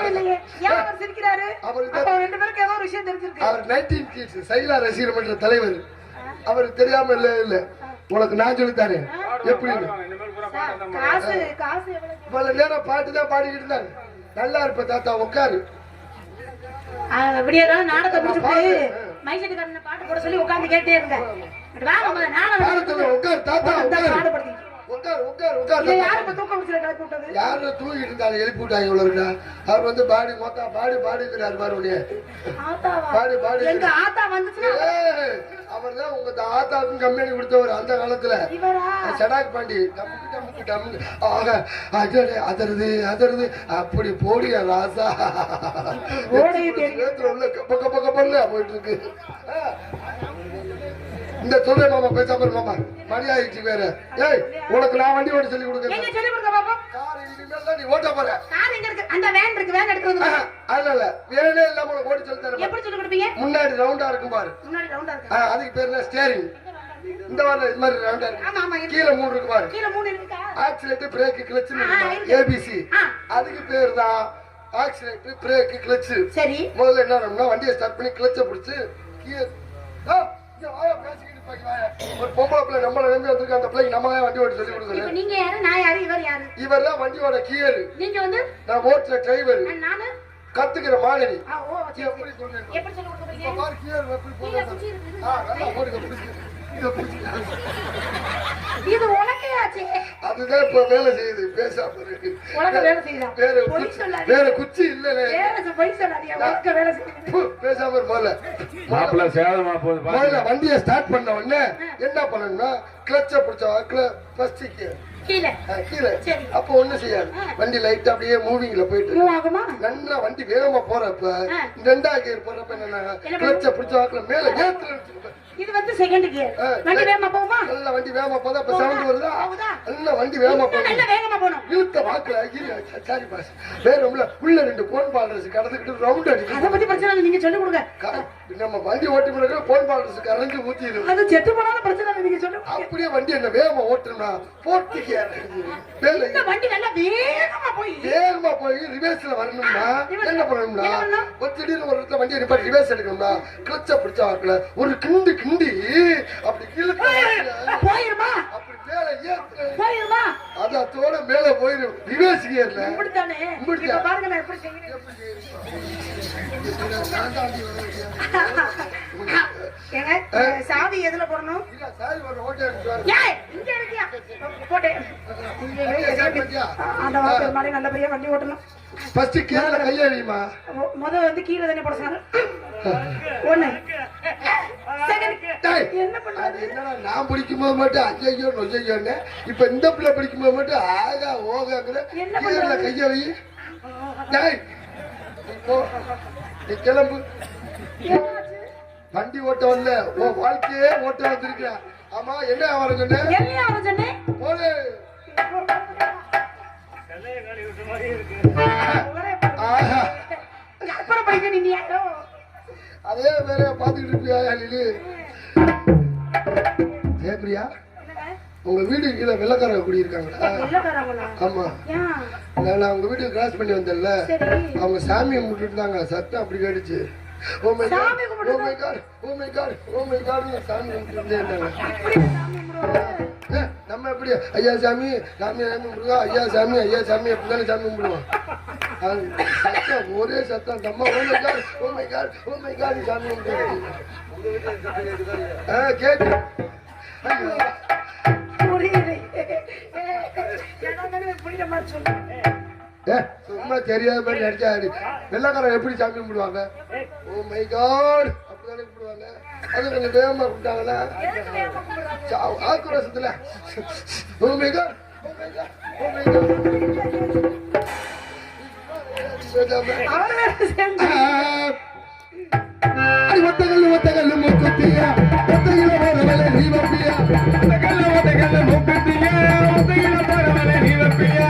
இல்லையே. யார் அவர் சிரிக்கிறாரு? அவர் 2 பேருக்கு ஏதோ ஒரு விஷயம் தெரிஞ்சிருக்கு. அவர் 19 கிட்ஸ் சைலா ரசிகர் மன்ற தலைவர். அவருக்கு தெரியாம இல்ல உனக்கு நான் சொல்லி தரேன். எப்படி காசு எவ்வளவு? இவ்வளவு நேரம் பாட்டு தான் பாடிக்கிட்டு இருந்தாங்க. நல்லா இருப்ப தாத்தா உட்காரு. அப்படியே நாடகத்தை முடிச்சுட்டு மைசெட்டுக்காரன பாட்டு போட சொல்லி உட்கார்ந்து கேட்டே இருங்க. உட்காரு தாத்தா. உட்கார் உட்கார் உட்கார் இல்ல, யாரு இப்ப தூக்கம் முடிச்சல கிளப்பி விட்டது? யாரு தூங்கிட்டு இருந்தாங்க எழுப்பி விட்டாங்க இவ்வளவு இருக்கா அவர் வந்து பாடி மொத்தம் பாடிக்கிறாரு பாரு உடனே ஆத்தாவா? பாடி எங்க ஆத்தா வந்துச்சுன்னா அவர் தான் உங்க ஆத்தாவுக்கும் கம்பெனி கொடுத்தவர் அந்த காலத்துல இவரா? சடாக் பாண்டி டமுக்கு டமுக்கு டமுக்கு ஆக அதருது அதருது அப்படி போடியா ராசா நேரத்துல உள்ள கப்ப கப்ப கப்பல்ல போயிட்டு இருக்கு இந்த சொல்ற மாமா பேசாம மாமா மணி ஆயிடுச்சு வேற ஏய் உனக்கு நான் வண்டி ஓட்ட சொல்லி கொடுக்குறேன் எங்க சொல்லி கொடுங்க பாப்போம். கார் இனிமேல் தான் நீ ஓட்ட போற கார் எங்க இருக்கு? அந்த வேன் இருக்கு, வேன் எடுத்து வந்து. அதனால வேணே இல்லாம உனக்கு ஓட்டி சொல்லி தரேன் எப்படி சொல்லி கொடுப்பீங்க? முன்னாடி ரவுண்டா இருக்கும் பாரு முன்னாடி ரவுண்டா இருக்கு. அதுக்கு பேர் என்ன ஸ்டேரிங் இந்த வாரம் இது மாதிரி ரவுண்டா இருக்கு ஆமா ஆமா. கீழே 3 இருக்கு பாரு கீழ 3 இருக்கா? ஆக்சிலேட்டர் பிரேக் கிளட்ச் இருக்கு. ஏபிசி அதுக்கு பேர் தான் ஆக்சிலேட்டர் பிரேக் கிளட்ச் சரி. முதல்ல என்ன பண்ணா வண்டியை ஸ்டார்ட் பண்ணி கிளட்சை பிடிச்சு கீழே பேசிக்கிட்டு ஒரு பொம்பளை பிள்ளை நம்மள நம்பி வந்திருக்க அந்த பிள்ளைக்கு நம்ம வண்டி ஓட்ட சொல்லி இப்ப கொடுக்கல நீங்க யாரு, நான் யாரு, இவர் யாரு? இவர் தான் வண்டியோட கியர் நீங்க வந்து நான் ஓட்டுற டிரைவர் நானு கத்துக்கிற மாணவி ஓ சரி, எப்படி சரி. சொல்றேன் எப்படி சொல்லி கொடுப்பீங்க? இப்ப பாரு கியர் எப்படி கீழ போடுறது குச்சி இருக்குது. நல்லா போடுங்க பிடிச்சு இதை பிடிச்சு இது உனக்கே ஆச்சு. அதுதான் இப்ப வேலை செய்யுது பேசாம இருக்கு உனக்கு வேலை செய்யுதா? வேற பொய் குச்சி சொல்லாதீங்க. வேற குச்சி இல்ல பொய் சொல்லாதீங்க. உனக்கு வேலை செய்யுது. பேசாம போல மாப்பிள்ள சேதமா போகுது முதல்ல வண்டியை ஸ்டார்ட் பண்ண உடனே என்ன பண்ணணும்னா கிளட்ச பிடிச்ச ஃபர்ஸ்ட் கீழ கீழே சரி. அப்ப ஒண்ணு செய்யாது வண்டி லைட் அப்படியே மூவிங்ல போயிட்டு மூவ் ஆகுமா? நல்லா வண்டி வேகமா போறப்ப 2ஆம் கியர் போறப்ப என்ன கிளட்ச பிடிச்ச வாக்குல மேல ஏத்து இது வந்து செகண்ட் கியர். வண்டி வேகமா போகுமா? நல்ல வண்டி வேகமா போதா இப்ப சவுண்ட் வருதா போகுதா? நல்ல வண்டி வேகமா போகுது நல்ல வேகமா போணும். இழுத்த வாக்குல சாரி பாஸ் வேற உள்ள 2 போன் பால்டர்ஸ் கடந்துக்கிட்டு ரவுண்ட் அத அடிக்கும் பத்தி பிரச்சனை இல்லை, நீங்க சொல்லி கொடுங்க. நம்ம வண்டி ஓட்டி முன்னாடி போன் பால்டர்ஸ் கரைஞ்சு ஊத்திடும் அது செத்து போனாலும் பிரச்சனை இல்லை, நீங்க சொல்லி கொடுங்க. அப்படியே வண்டி என்ன வேகமா ஓட்டணும்னா போர்த்து கியர் வேலை இந்த வண்டி நல்லா வேகமா போய் வேகமா போய் ரிவர்ஸ்ல வரணும்னா என்ன பண்ணணும்னா ஒரு திடீர்னு ஒரு இடத்துல வண்டியை நிப்பாட்டி ரிவர்ஸ் எடுக்கணும்னா கிளட்ச பிடிச்ச வாக்குல ஒரு கிண்டி அப்படி இழுத்து போயிருமா? அப்படி மேல ஏத்து போயிருமா? அது அதோட மேல போயிடும் ரிவர்ஸ் கியர்ல இப்படித்தானே. இப்ப பாருங்க நான் எப்படி செய்யறேன். ஏங்க, சாவி எதுல போடணும்? ஏய், இங்க இருக்கியா? போட்டேன். அந்த வாக்கு மாதிரி நல்லபடியா வண்டி ஓட்டணும். ஃபர்ஸ்ட் கீழே கையறியுமா முத வந்து கீழே தானே போட சொன்னாரு. ஒண்ணு என்ன பண்றது? என்னடா நான் பிடிக்கும் போது மட்டும் ஐயோ நொய்யோன்னு இப்ப இந்த பிள்ளை பிடிக்கும் போது மட்டும் ஆகா ஓகாங்கிற கீழே கைய வை நீ கிளம்பு வண்டி ஓட்ட வரல உன் வாழ்க்கையே ஓட்ட வந்திருக்க ஆமா என்ன வர சொன்னேன் போலே அதே வேற பாத்துக்கிட்டு இருப்பியா ஜெயபிரியா உங்க வீடு கீழே வெள்ளக்காரங்க குடியிருக்காங்களா? ஆமா நான் உங்க வீட்டுக்கு கிராஸ் பண்ணி வந்தேன்ல அவங்க சாமியை கும்பிட்டு இருந்தாங்க சத்தம் அப்படி கேட்டுச்சு oh my god oh my god oh my god oh my god சாமி கும்பிட்டு இருந்தாங்க நம்ம எப்படி ஐயா சாமி சாமி சாமி கும்பிடுவா ஐயா சாமி அப்படித்தானே சாமி கும்பிடுவோம் சத்தம் ஒரே சத்தம் நம்ம ஓ மை காட் சாமி கும்பிடுவோம் கேட்டு சும்மா தெரியாத மாதிரி நடிச்சாரு வெள்ளக்காரன் எப்படி சாமி கும்பிடுவாங்க ஓ மை காட் அப்படிதானே கும்பிடுவாங்க அது கொஞ்சம் வேகமா கும்பிட்டாங்களா ஆக்ரோஷத்துல ஓ மை காட் ஒத்தகல்லு மூக்குத்தியா ஒத்தையில போறவல நீ வப்பியா ஒத்தகல்லு மூக்குத்தியா ஒத்தையில போறவல நீ வப்பியா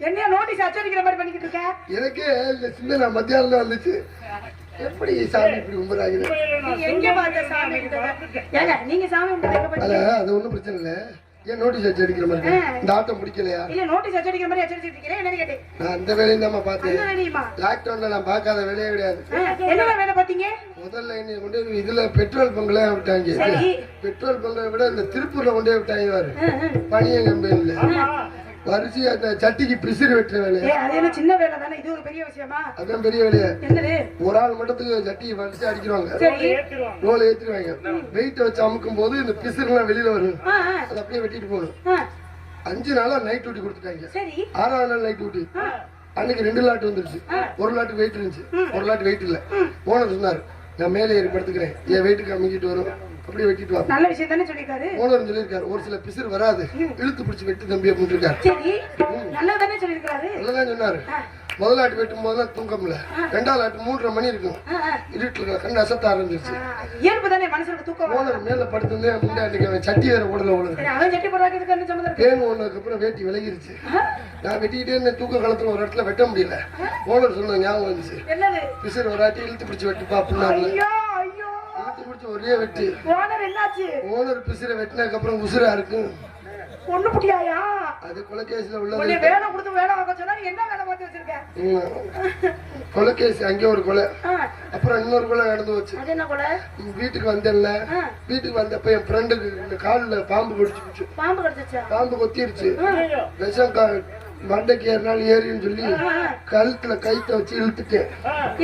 என்ன நோட்டீஸ் அச்சடிக்கிற மாதிரி பண்ணிக்கிட்டு இருக்க? எனக்கு இந்த சின்ன மத்தியானம் வந்துச்சு எப்படி சாமி இப்படி கும்பிடுறாங்க எங்க பார்த்த சாமி? ஏங்க நீங்க சாமி கும்பிட்டு அது ஒண்ணும் பிரச்சனை இல்லை ஏன் நோட்டீஸ் வச்சு அடிக்கிற மாதிரி இந்த ஆட்டம் பிடிக்கலையா? இல்ல நோட்டீஸ் அடிக்கிற மாதிரி அடிச்சிட்டு இருக்கேன். என்னன்னு கேட்டேன். நான் அந்த வேலையும் தான் பார்த்தேன். என்ன வேலையுமா? லாக்டவுன்ல நான் பார்க்காத வேலையே கிடையாது. என்ன வேலை பாத்தீங்க? முதல்ல என்னை கொண்டு போய் இதுல பெட்ரோல் பங்க்ல விட்டாங்க. பெட்ரோல் பங்கை விட இந்த திருப்பூர்ல கொண்டே விட்டாங்க பாரு, பனியன் கம்பெனில. வரிசை அந்த சட்டிக்கு பிசிறு வெட்டுற வேலையா? அது என்ன சின்ன வேலை தானே, இது ஒரு பெரிய விஷயமா? அதான் பெரிய வேலையா? என்னது? ஒரு ஆள் மட்டுத்துக்கு சட்டியை வரிசை அடிக்கிறாங்க, சரி ரோல் ஏற்றிடுவாங்க. வெயிட் வச்சு அமுக்கும் போது இந்த பிசிறு எல்லாம் வெளியில வரும், அதை அப்படியே வெட்டிட்டு போகணும். 5 நாளா நைட் டியூட்டி கொடுத்துட்டாங்க. சரி 6ஆவது நாள் நைட் டியூட்டி. அன்னைக்கு 2 லாட் வந்துருச்சு. ஒரு லாட் வெயிட் இருந்துச்சு, ஒரு லாட் வெயிட் இல்ல. ஓனர் சொன்னாரு, நான் மேலே ஏறி படுத்துக்கிறேன், என் வெயிட்டுக்கு அமைக்கிட்டு வரும், அப்படியே வெட்டிட்டு வா. நல்ல விஷயம் தானே சொல்லிருக்காரு. ஓனர் சொல்லியிருக்காரு, ஒரு சில பிசிறு வராது, இழுத்து பிடிச்சி வெட்டு தம்பி அப்படின்னு இருக்காரு. சரி நல்லதானே சொல்லிருக்காரு. நல்லதான் சொன்னாரு. முதல் ஆட்டு வெட்டும் போதுதான் தூக்கம்ல, 2வது ஆட்டு 3:30 மணி இருக்கும், இருட்டுல கண்ணு அசத்த ஆரம்பிச்சிருச்சு. இயல்பு தானே மனுஷனுக்கு தூக்கம். ஓனர் மேல படுத்திருந்தேன் அப்படின்னா அன்னைக்கு அவன் சட்டி வேற உடல உடனே அவன் சட்டி போடுறாங்க. இதுக்கு என்ன சம்மந்தம்? பேன் ஒண்ணுக்கு அப்புறம் வேட்டி விலகிருச்சு. நான் வெட்டிக்கிட்டே இருந்த தூக்க காலத்துல ஒரு இடத்துல வெட்ட முடியல. ஓனர் சொன்ன ஞாபகம் வந்துச்சு, என்னது? பிசிறு ஒரு ஆட்டி இழுத்து பிடிச்சி வெட்டுப்பா அப்படின்னாங்க. ஐயோ ஐயோ இழுத்து பிடிச்சி ஒரே வெட்டு. ஓனர் என்னாச்சு? ஓனர் பிசிறை வெட்டினதுக்கு அப்புறம் உசுரா இருக்கும். ஒண்ணு புட்டியாயா? அது கொலைகேஸ்ல உள்ளது. உன்னை வேலை கொடுத்து வேலை வாங்க சொன்னா நீ என்ன வேலை பார்த்து வச்சிருக்க? கொலைகேஸ் அங்கே ஒரு கொலை, அப்புறம் இன்னொரு கொலை நடந்து வச்சு. அது என்ன கொலை? வீட்டுக்கு வந்தேன்ல, வீட்டுக்கு வந்தப்ப என் ஃப்ரெண்டுக்கு இந்த காலில் பாம்பு கடிச்சுச்சு. பாம்பு கடிச்சிச்சா? பாம்பு கொத்திருச்சு. விஷம் மண்டைக்கு ஏறினாலும் ஏறின்னு சொல்லி கழுத்துல கைத்த வச்சு இழுத்துட்டேன்.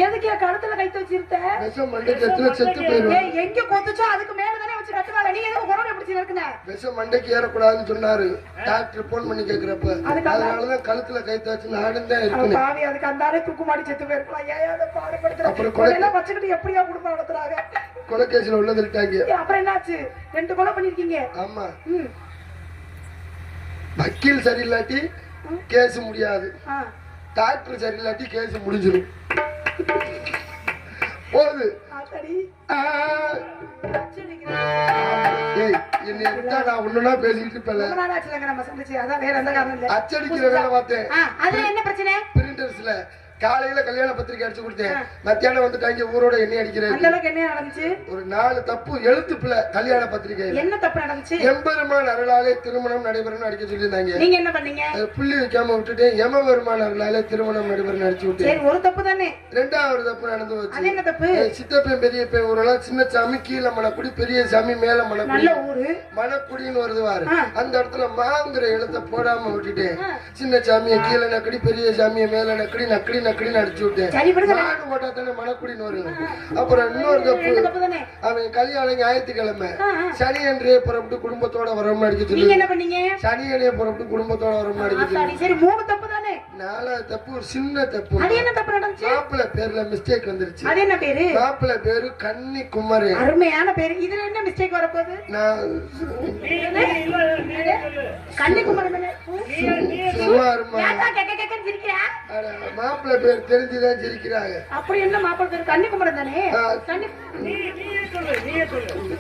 எதுக்கு கழுத்துல கைத்த வச்சிருந்த? விஷம் மண்டைக்கு எத்தனை செத்து போயிடும். எங்க கொத்துச்சோ அதுக்கு மேலதானே வச்சு கட்டுவாங்க. நீ எதுக்கு உடனே பிடிச்சி இருக்குன? விஷம் மண்டைக்கு ஏறக்கூடாதுன்னு சொன்னாரு டாக்டர் போன் பண்ணி கேக்குறப்ப. அதனாலதான் கழுத்துல கைத்த வச்சு நானும் தான் இருக்கேன். பாவி அதுக்கு அந்தாலே தூக்கு மாடி செத்து போயிருக்கலாம். ஏன் அதை பாடுபடுத்துற? அப்புறம் எல்லாம் வச்சுக்கிட்டு எப்படியா குடும்பம் நடத்துறாங்க? கொலைகேஸ்ல உள்ளதுட்டாங்க. அப்புறம் என்னாச்சு? 2 கொலை பண்ணிருக்கீங்க. ஆமா, வக்கீல் சரியில்லாட்டி கேஸ் முடியாது, டாக்டர் சரியில்லாட்டி கேஸ் முடிஞ்சிடும். போகுது என்னை விட்டா நான் ஒண்ணுனா பேசிக்கிட்டு அச்சடிக்கிற வேலை பார்த்தேன். என்ன பிரச்சனை? பிரிண்டர்ஸ்ல காலையில கல்யாண பத்திரிக்கை அடிச்சு கொடுத்தேன், மத்தியானம் வந்துட்டாங்க ஊரோட எண்ணெய் அடிக்கிறேன். அந்த அளவுக்கு என்ன நடந்துச்சு? ஒரு 4 தப்பு எழுத்து பிள்ளை கல்யாண பத்திரிக்கை. என்ன தப்பு நடந்துச்சு? எம்பெருமான் அருளாலே திருமணம் நடைபெறும் அடிக்க சொல்லியிருந்தாங்க. நீங்க என்ன பண்ணீங்க? புள்ளி வைக்காம விட்டுட்டு எமபெருமான் அருளாலே திருமணம் நடைபெறும் அடிச்சு விட்டு. சரி ஒரு தப்பு தானே. 2வது தப்பு நடந்து வச்சு. அது என்ன தப்பு? சித்தப்பன் பெரிய பையன் ஊரெல்லாம் சின்ன சாமி கீழே மணக்குடி, பெரிய சாமி மேல மணக்குடி. நல்ல ஊரு மணக்குடின்னு வருதுவாரு. அந்த இடத்துல மாங்கிற எழுத்த போடாம விட்டுட்டேன். சின்ன சாமியை கீழே நக்கடி, பெரிய சாமியை மேல நக்கடி, நக்கடி நக்கடின்னு அடிச்சு விட்டேன். மணக்குடின்னு வருது. அப்புறம் இன்னொரு தப்பு, அவன் கல்யாணம் ஞாயிற்றுக்கிழமை, சனி அன்றே புறப்பட்டு குடும்பத்தோட வரணும் அடிக்க சொல்லி. சனி அன்றைய புறப்பட்டு குடும்பத்தோட வரணும் அடிக்க சொல்லி. சரி 3 தப்பு தானே. 4வது தப்பு ஒரு சின்ன தப்பு. அது என்ன தப்பு நடந்துச்சு? மாப்பிள்ளை பேர்ல மிஸ்டேக் வந்துருச்சு. அது என்ன பேரு? மாப்பிள்ளை பேரு கன்னி குமரே. அருமையான பேரு. இதுல என்ன மிஸ்டேக் வரப்போகுது? நான் கன்னி குமரன் மாப்பிள்ளை பேர் தெரிஞ்சுதான் சிரிக்கிறாங்க. அப்படி என்ன மாப்பிள்ளை பேரு? கன்னி குமரன் தானே.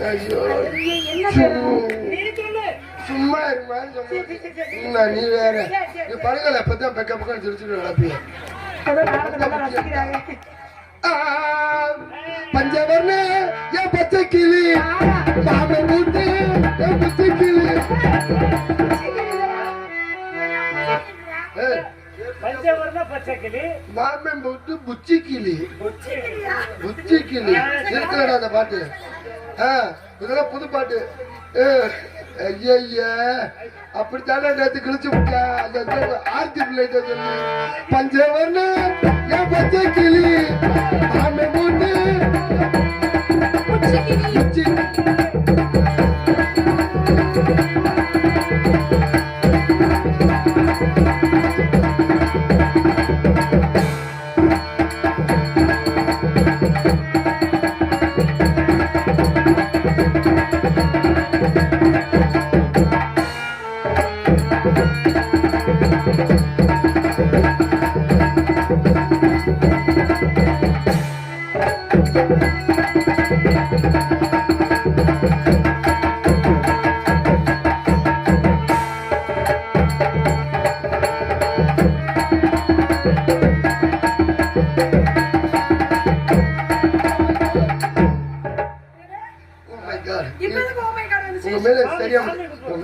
ஐயோ என்ன பேரு? சும்மா இருமான்னு சொன்ன நீ வேற. நீ படங்களை எப்பதான் பெக்க பக்கம் சிரிச்சுட்டு நடப்பிய. பஞ்சவர்ண என் பச்சை கிளி, மாமன் மூட்டு என் பச்சை கிளி. மாமன் போட்டு புச்சி கிளி, புச்சி கிளி இருக்கலடா அந்த பாட்டு. இதெல்லாம் புது பாட்டு. ஐயா அப்படித்தானே நேற்று கிழிச்சு விட்டா அந்த ஆர்த்தி பிள்ளைகிட்ட சொல்லி. பஞ்சவர்ண என் பச்சை கிளி, மாமன் போட்டு புச்சி.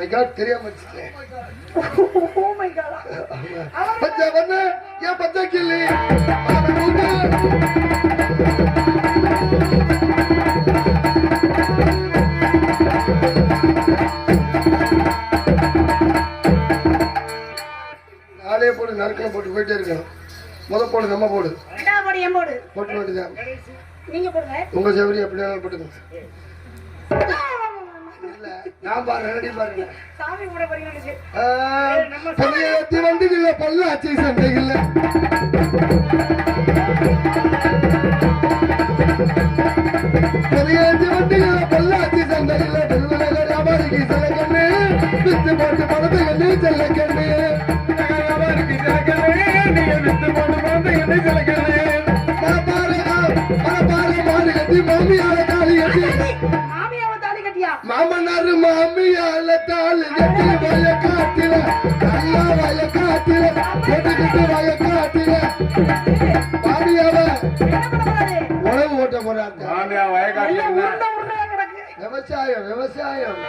மை காட் தெரியாம வச்சுட்டேன். Oh my God. பச்சை பண்ணு ஏன் பச்சை கிள்ளி நாளே போடு நறுக்கணும் போட்டு போயிட்டே இருக்கணும். போடு நம்ம போடு ரெண்டா போடு என் போடு போட்டு வேண்டியதான். நீங்க போடுங்க. உங்க செவரி அப்படியே போட்டுக்கணும். நான் பாரு ரெடி பாருங்க. சாமி கூட போறீங்க. பள்ளியத்தி வண்டிகள்ல பல்லாச்சி சண்டைகள்ல பள்ளியத்தி வண்டிகள்ல பல்லாச்சி சண்டைகள்ல திருவிழா வியாபாரிக்கு சில கண்ணு வித்து போட்டு பணத்தை கண்ணு செல்ல கண்ணு வியாபாரிக்கு சில கண்ணு நீங்க வித்து போட்டு பணத்தை கண்ணு சில கண்ணு பாரு மாறு கட்டி மாமியார காலி கட்டி மாமனாரு மாமியால தாலி கட்டி வயக்காட்டில நல்லா வயக்காட்டில கெட்டுக்கிட்டு வயக்காட்டில பாடியாவ உழவு ஓட்ட போறாங்க. விவசாயம் விவசாயம்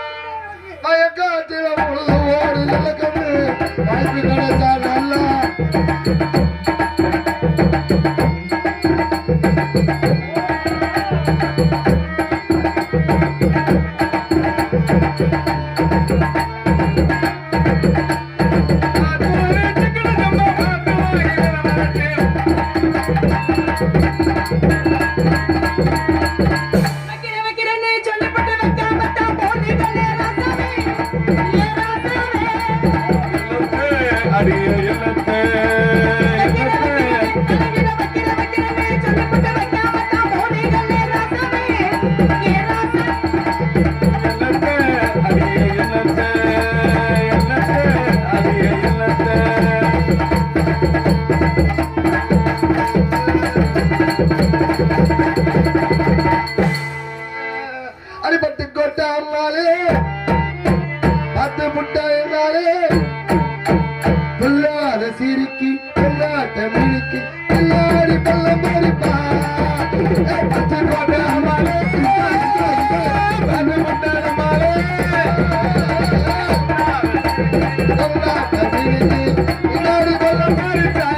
வயக்காட்டில உழுது ஓடு நல்ல கண்ணு வாய்ப்பு கிடைச்சா நல்லா அடிபட்டு கோட்டாலே பத்து முட்டாயினாலே புல்லாத சிரிக்கி புல்லாட்ட மிழுக்கி எல்லாரி பல்லம் பறிப்பா பத்து கோட்டாலே பத்து முட்டாயினாலே புல்லாட்ட மிழுக்கி எல்லாரி பல்லம் பறிப்பா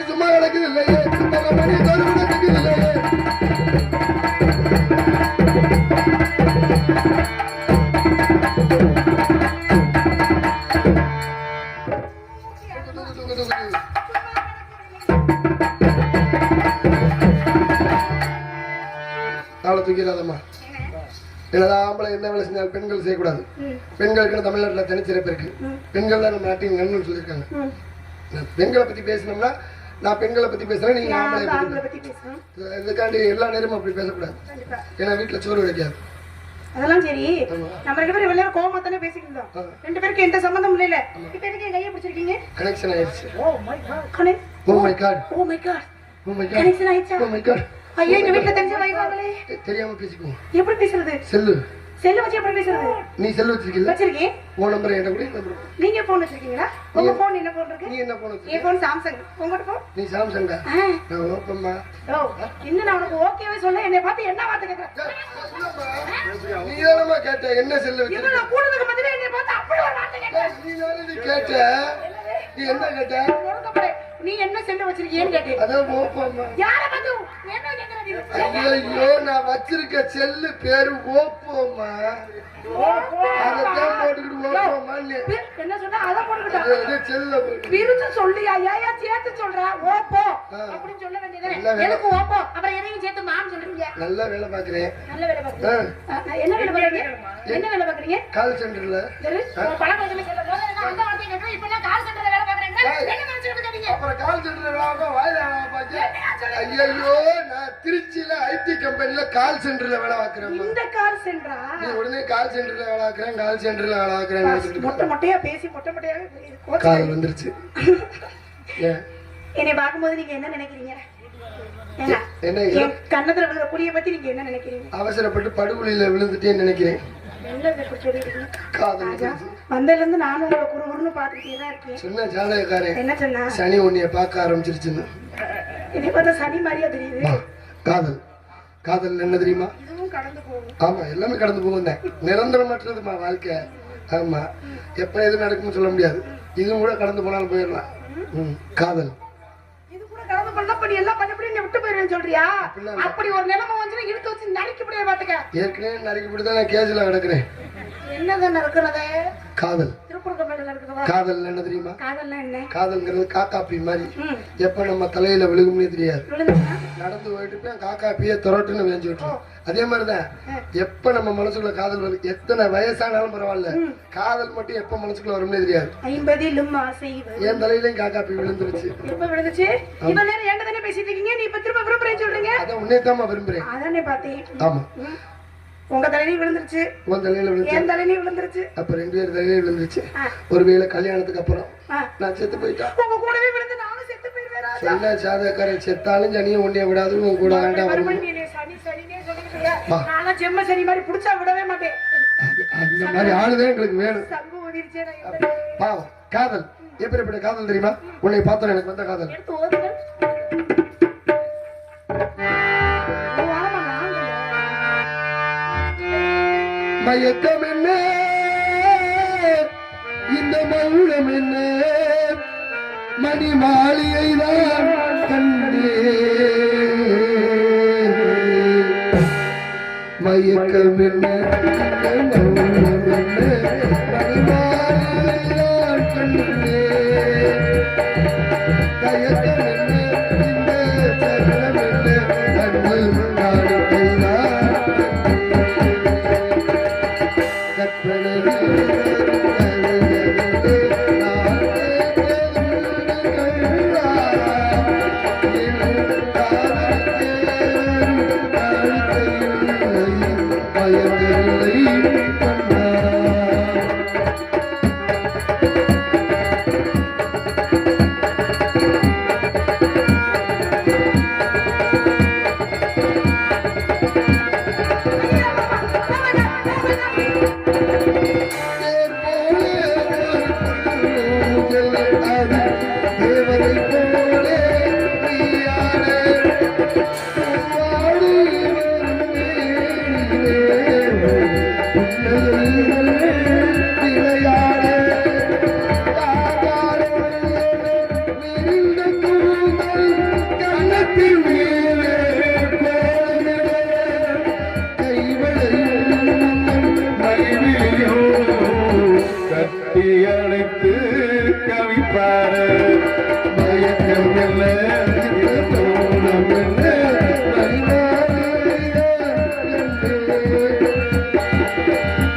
சும்மா கிடக்குது இல்லையே மணி தோறு கிடக்குது இல்லையே நாளை தூக்கிறாதம்மா. என்னதான் ஆம்பளை என்ன வேலை செஞ்சாலும் பெண்கள் செய்யக்கூடாது. பெண்களுக்கு தமிழ்நாட்டில் தனிச்சிறப்பு இருக்கு. பெண்கள் தான் நம்ம நாட்டின் நன்மை சொல்லியிருக்காங்க. பெண்களை பத்தி பேசணும்னா நான் பெண்களை பத்தி பேசுறேன், நீங்க ஆம்பளை பத்தி பேசணும். இதுக்காண்டி எல்லா நேரமும் அப்படி பேசக்கூடாது. ஏன்னா வீட்டுல சோறு கிடைக்காது. அதெல்லாம் சரி, நம்ம ரெண்டு பேரும் வெளியே கோவமா தானே பேசிட்டு இருந்தோம். ரெண்டு பேருக்கு எந்த சம்பந்தமும் இல்ல. இப்ப எதுக்கு என் கையை பிடிச்சிருக்கீங்க? கனெக்ஷன் ஆயிடுச்சு. ஓ மை காட் கனெக்ஷன் ஆயிடுச்சா? Oh my god. ஐயோ, எங்க வீட்டுல தெரிஞ்ச வைவாங்களே. தெரியாம பேசிக்குவோம். எப்படி பேசுறது? செல்லு வச்சு எப்படி பேசுறது? நீ செல்லு வச்சிருக்கீங்க? வச்சிருக்கேன். உன் நம்பர் என்கிட்ட கூட நம்பர். நீங்க போன் வச்சிருக்கீங்களா? உங்க போன் என்ன போன் இருக்கு? நீ என்ன போன் வச்சிருக்க? என் போன் சாம்சங். உங்க போன்? நீ சாம்சங்கா? நான் ஓப்பம்மா. ஓ, இன்னும் நான் உனக்கு ஓகேவே சொல்ல என்ன பார்த்து என்ன வார்த்தை கேக்குற? நீ என்னமா கேட்ட? என்ன செல்லு வச்சிருக்க? இவன் கூடுதுக்கு பதிலா என்ன பார்த்து அப்படி ஒரு வார்த்தை கேக்குற? நீ தானே கேட்ட? நீ என்ன கேட்ட? நீ என்ன செல்லு வச்சிருக்கீங்கன்னு கேட்டேன். அதான் ஓப்பம்மா. யார பார்த்து என்ன கேக்குற நீ? ஐயோ, நான் வச்சிருக்க செல்லு பேரு ஓப்போம்மா. அதத்தான் போட்டுக்கிட்டு ஓப்போம்மா. என்ன சொன்னா அத போட்டுக்கிட்டா? செல்ல பிரிச்சு சொல்லியா? ஏயா சேர்த்து சொல்ற? ஓப்போ அப்படின்னு சொல்ல வேண்டியதானே. எனக்கு ஓப்போ அப்புறம் எதையும் சேர்த்து மாம் சொல்றீங்க. நல்ல வேலை பாக்குறேன். நல்ல வேலை பாக்குறேன். என்ன வேலை பாக்குறீங்க? என்ன வேலை பாக்குறீங்க? கால் சென்டர்ல. பழக்கம் வந்து சொல்ல போது நான் அந்த வார்த்தை கேட்டேன். இப்போ நான் கால் சென்டர்ல வேலை பாக்குறேன். என்ன நினைச்சிட்டு இருக்கீங்க? அப்புறம் கால் சென்டர்ல வேலை பாக்க வாயில பாக்க. ஐயோ, நான் திருச்சியில ஐடி கம்பெனில கால் சென்டர்ல வேலை பார்க்கிறேன். இந்த கால் சென்றா நீ உடனே கால் சென்டர்ல வேலை பார்க்கிறேன், கால் சென்டர்ல வேலை பார்க்கிறேன். மொட்டை மொட்டையா பேசி மொட்டை மொட்டையாவே கால் வந்துருச்சு. என்னை பார்க்கும்போது நீங்க என்ன நினைக்கிறீங்க? என்ன என் கண்ணத்துல விழுற குடிய பத்தி நீங்க என்ன நினைக்கிறீங்க? அவசரப்பட்டு படுகொலியில விழுந்துட்டேன்னு நினைக்கிறேன். வந்ததுல இருந்து நானும் உங்களை குறுகுறுன்னு பாத்துக்கிட்டே தான் இருக்கேன். சொன்ன ஜாதகக்காரன் என்ன சொன்னா? சனி உன்னைய பார்க்க ஆரம்பிச்சிருச்சுன்னு. என்னை பார்த்தா சனி மாதிரியா தெரியுது. காதல் காதல் என்ன தெரியுமா? இதுவும் கடந்து போகும். ஆமா, எல்லாமே கடந்து போகும் தான். நிரந்தரமற்றதுமா வாழ்க்கை. ஆமா, எப்ப எது நடக்கும்னு சொல்ல முடியாது. இதுவும் கூட கடந்து போனாலும் போயிடலாம். காதல் இது கூட கடந்து பண்ணா பண்ணி எல்லாம் பண்ணபடி நீ விட்டு போயிருவேன்னு சொல்றியா? அப்படி ஒரு நிலைமை வந்துன்னா இழுத்து வச்சு நடிக்க முடியாது பாத்துக்க. ஏற்கனவே நடிக்கப்பட்டு தான் நான் கேஜ்ல கிடக்குறேன். என்னதான் நடக்கிறதே? காதல். திருப்பூர்ல நடக்கிறதா? காதல் என்ன தெரியுமா? காதல்னா என்ன? காதல்ங்கிறது காக்காப்பி மாதிரி. எப்ப நம்ம தலையில விழுகும்னே தெரியாது. நடந்து போயிட்டு போய் காக்காப்பியே துரட்டுன்னு வேஞ்சு விட்டுரும். அதே மாதிரிதான் எப்ப நம்ம மனசுக்குள்ள காதல் வரும், எத்தனை வயசானாலும் பரவாயில்ல, காதல் மட்டும் எப்ப மனசுக்குள்ள வரும்னே தெரியாது. 50 ஆசை. என் தலையிலையும் காக்காப்பி விழுந்துருச்சு. எப்ப விழுந்துச்சு? இவ்வளவு நேரம் ஏன்டா தானே பேசிட்டு இருக்கீங்க? நீ இப்ப திரும்ப விரும்புறேன்னு சொல்றீங்க. அதான் உன்னையதான் விரும்புறேன். அதானே பார்த்தேன். ஆமா, உங்க தலையில விழுந்துருச்சு, உன் தலையில விழுந்துச்சு, என் தலையில விழுந்துருச்சு. அப்ப 2 பேர் தலையில விழுந்துருச்சு. ஒருவேளை கல்யாணத்துக்கு அப்புறம் நான் செத்து போயிட்டேன். உங்க கூடவே விழுந்து நானும் செத்து போயிருவேன் ராஜா. சொன்ன ஜாதகக்காரன் செத்தாலும் சனியும் ஒன்றைய விடாது. உன் கூட வேண்டாம் மறுபடியும் நீ சனி சனினே சொல்லிட்டு நான்லாம் செம்ம சனி மாதிரி புடிச்சா விடவே மாட்டேன். அந்த மாதிரி ஆளுதான் எங்களுக்கு வேணும். சங்கு ஊதிருச்சே நான். பாவம் காதல் எப்படிப்பட்ட காதல் தெரியுமா? உன்னை பார்த்தோம் எனக்கு வந்த காதல். எடுத்து ஓதுங்க. மயக்கம் என்ன, இந்த மௌனம் என்ன, மணி மாளிகை தான் கண்டே. மயக்கம் என்ன, இந்த மௌனம் என்ன, மணி மாளிகை தான் கண்டே. தயக்கம் என்ன, இந்த சரணம் என்ன, கண்ணில் காணிக்கை தான் அழைத்து கவிப்பாரு மயக்கம் என்ன,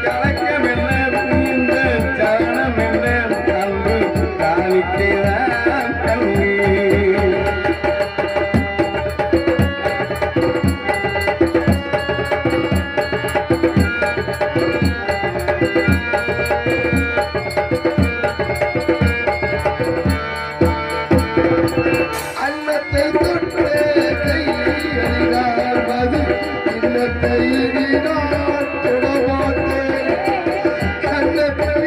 கலக்கம் என்ன, இந்த சரணம் என்ன, அன்பு காணிக்கிறான் கல்வி. அன்னத்தை தொட்டு கையிலால் மது இன்னத்தை நான் தொடமாட்டேன். கண்ணத்தில்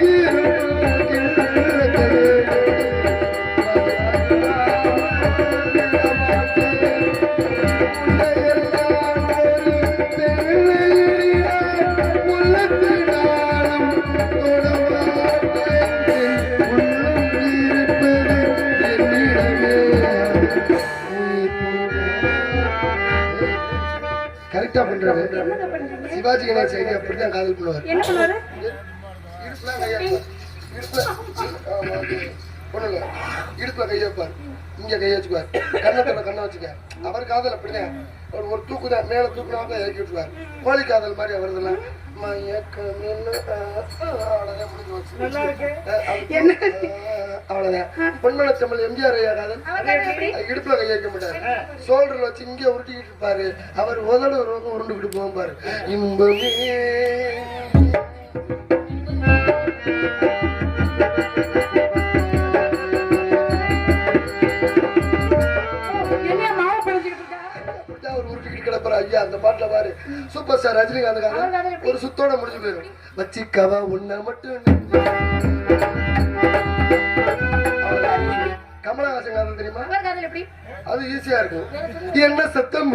கரெக்டா பண்றாரு. சிவாஜி கணேசன் ஐயா அப்படிதான் காதல் பண்ணுவார். என்ன பண்ணுவாரு? இடுப்புல கையப்பார், இடுப்புல கையப்பார், இங்க கை வச்சுக்குவார், கண்ணத்துல கண்ணை வச்சுக்க. அவர் காதல் அப்படிதான். ஒரு தூக்குதான், மேல தூக்குனாக்க இறக்கி விட்டுருவார். கோழி காதல் மாதிரி அவர்தெல்லாம் அவ்வளவுதான். பொன்மலை தமிழ் எம்ஜிஆர் ஐயா காதல் அவர் காதல் எப்படி? இடுப்புல கை வைக்க மாட்டாரு, சோல்டர்ல வச்சு இங்க உருட்டிக்கிட்டு இருப்பாரு. அவர் உதடு ஒரு பக்கம் உருண்டுகிட்டு போகும் பாரு. இன்பமே என்னைய மாவு பிடிச்சிட்டு இருக்கா? அப்படிதான் அவர் உருட்டிக்கிட்டு கிடப்பாரு. ஐயா அந்த பாட்டுல பாரு, சூப்பர் ஸ்டார் ரஜினிகாந்த் காதல் ஒரு சுத்தோட முடிஞ்சு போயிடும். வச்சிக்கவா உன்ன மட்டும் கமலஹாசன் காதல் தெரியுமா? அவர் காதல் எப்படி? அது ஈஸியா இருக்கும். என்ன சத்தம்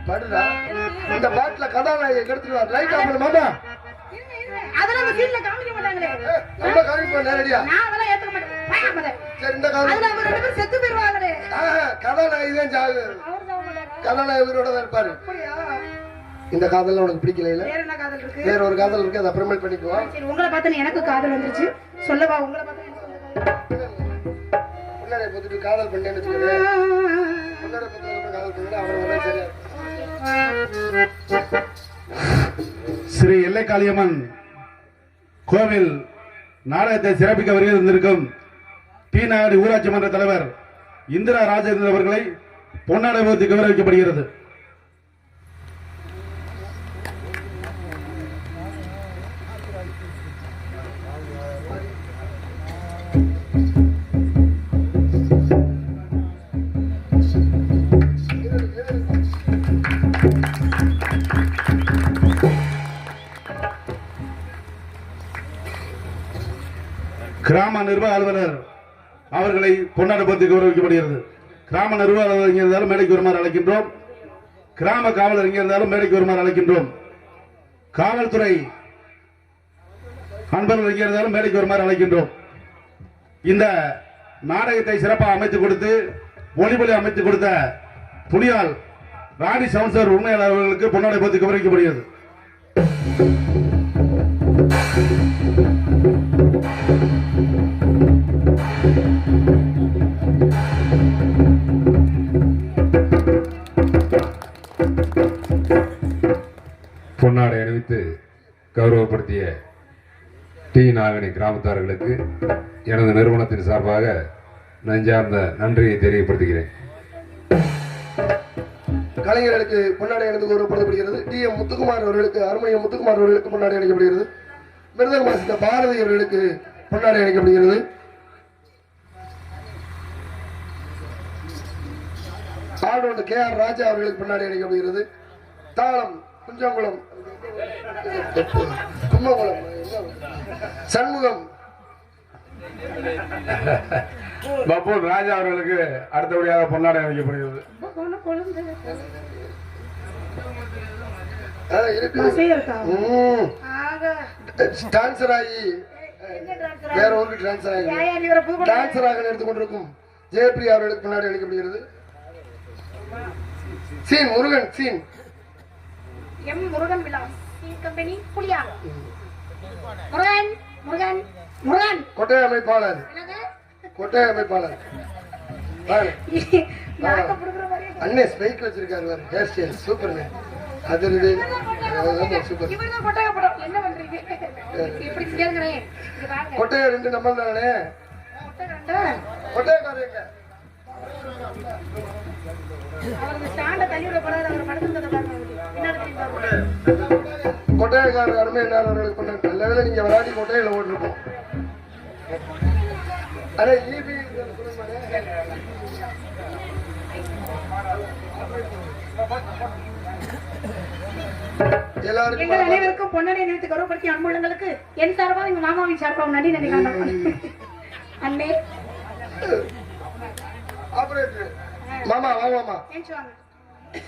பாடுதா? இந்த பாட்டுல கதாநாயகன் எடுத்துருவார். லைட் ஆஃப் பண்ணு மாமா. அதெல்லாம் அந்த சீன்ல காமிக்க மாட்டாங்களே. நம்ம காமிப்போம் நேரடியா. நான் அதெல்லாம் ஏத்துக்க மாட்டேன். பயம் மத. சரி இந்த காதல் அதுல அவங்க ரெண்டு பேரும் செத்து போயிருவாங்களே. கதாநாயகி தான் ஜாகு. அவர் தான் மாட்டாரா? கதாநாயகரோட தான் இருப்பாரு. அப்படியா? இந்த காதல் உனக்கு பிடிக்கல இல்ல? வேற என்ன காதல் இருக்கு? வேற ஒரு காதல் இருக்கு, அதை அப்புறமேல் பண்ணிக்குவோம். சரி, உங்களை பார்த்து எனக்கு காதல் வந்துருச்சு. சொல்லவா? உங்களை பார்த்து எனக்கு காதல். முன்னாடி பார்த்துட்டு காதல் பண்ணேன்னு வச்சுக்கோங்க. முன்னாடி பார்த்து காதல் பண்ணா அவர் வந்து சரியா இருக்கும். ஸ்ரீ எல்லைக்காளியம்மன் கோவில் நாடகத்தை சிறப்பிக்க வருகை தந்திருக்கும் டி நாடு ஊராட்சி மன்ற தலைவர் இந்திரா ராஜேந்திரன் அவர்களை பொன்னாடை போர்த்தி கௌரவிக்கப்படுகிறது. கிராம நிர்வாக அலுவலர் அவர்களை பொன்னாடை போர்த்தி கௌரவிக்கப்படுகிறது. கிராம நிர்வாக அலுவலர் இங்கே இருந்தாலும் மேடைக்கு வருமாறு அழைக்கின்றோம். கிராம காவலர் இங்கே இருந்தாலும் மேடைக்கு வருமாறு அழைக்கின்றோம். காவல்துறை அன்பர்கள் இங்கே இருந்தாலும் மேடைக்கு வருமாறு அழைக்கின்றோம். இந்த நாடகத்தை சிறப்பாக அமைத்துக் கொடுத்து ஒளிபொலி அமைத்துக் கொடுத்த புலியால் ராணி சவுன்சர் உண்மையாளர் அவர்களுக்கு பொன்னாடை போர்த்தி கௌரவிக்கப்படுகிறது. பொன்னாடை அணிவித்து கௌரவப்படுத்திய டி நாகனி கிராமத்தார்களுக்கு எனது நிறுவனத்தின் சார்பாக நெஞ்சார்ந்த நன்றியை தெரியப்படுத்துகிறேன். கலைஞர்களுக்கு பொன்னாடை அணிந்து கௌரவப்படுத்தப்படுகிறது. டி எம் முத்துக்குமார் அவர்களுக்கு, அருமையம் முத்துக்குமார் அவர்களுக்கு பொன்னாடை அளிக்கப்படுகிறது. மிருதங்க வாசித்த பாரதி அவர்களுக்கு பொன்னாடை அளிக்கப்படுகிறது. ஆடோடு கே ஆர் ராஜா அவர்களுக்கு பொன்னாடை அளிக்கப்படுகிறது. தாளம் குஞ்சங்குளம் கும்பகுளம் சண்முகம் பப்பூன் ராஜா அவர்களுக்கு அடுத்தபடியாக பொன்னாடை அளிக்கப்படுகிறது. டான்சர் ஆகி வேற ஊருக்கு டான்சர் ஆகி டான்சராக எடுத்துக்கொண்டிருக்கும் ஜெயபிரியா அவர்களுக்கு பொன்னாடை அளிக்கப்படுகிறது. சீன் முருகன் சீன் எம் முருகன் விலாஸ் கம்பெனி புலியா முருகன் முருகன் முருகன் கொட்டை அமைப்பாளர் கொட்டை அமைப்பாளர் அண்ணே ஸ்பைக் வச்சிருக்காரு ஹேர் ஸ்டைல் சூப்பர் அது சூப்பர் கொட்டையை ரெண்டு நம்ம தானே கொட்டையக்காரங்க கொட்டையக்காரர் அருமை அவர்களுக்கு பண்ண நல்ல வேலை நீங்க விளையாடி கொட்டையில ஓட்டிருப்போம். அட ஈபி எங்கள் அனைவருக்கும் பொன்னாடை அணிவித்து கௌரவப்படுத்திய அன்புள்ளங்களுக்கு என் சார்பாக எங்க மாமாவின் சார்பாக நன்றி நன்றி. அண்ணே மாமா வாங்க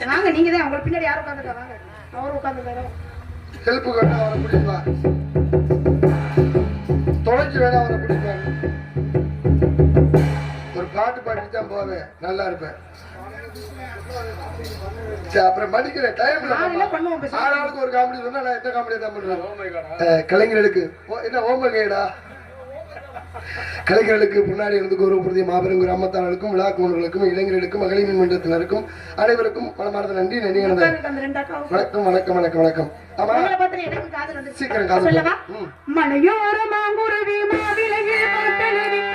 வாங்க, நீங்க தான் உங்களுக்கு பின்னாடி யாரும் உட்காந்துருக்கா, வாங்க அவரும் உட்காந்துருக்காரு. ஹெல்ப் கட்ட அவரை பிடிப்பா, தொலைச்சு வேணா அவரை பிடிப்பாரு. ஒரு பாட்டு பாடிட்டு தான் போவேன், நல்லா இருப்பேன். அப்புறம் மடிக்கிறேன் டைம்ல ஆளாளுக்கு ஒரு காமெடி சொன்னா நான் எந்த காமெடியை தான் பண்றேன். கலைஞர்களுக்கு என்ன ஓம கைடா கலைஞர்களுக்கு முன்னாடி இருந்து கௌரவப்படுத்திய மாபெரும் கிராமத்தார்களுக்கும் விழாக்குமர்களுக்கும் இளைஞர்களுக்கும் மகளிர் மன்றத்தினருக்கும் அனைவருக்கும் மனமார்ந்த நன்றி. நன்றி. வணக்கம் வணக்கம் வணக்கம் வணக்கம். ஆமா சீக்கிரம் காதல் மலையோர மாங்குருவி மாவிலையில்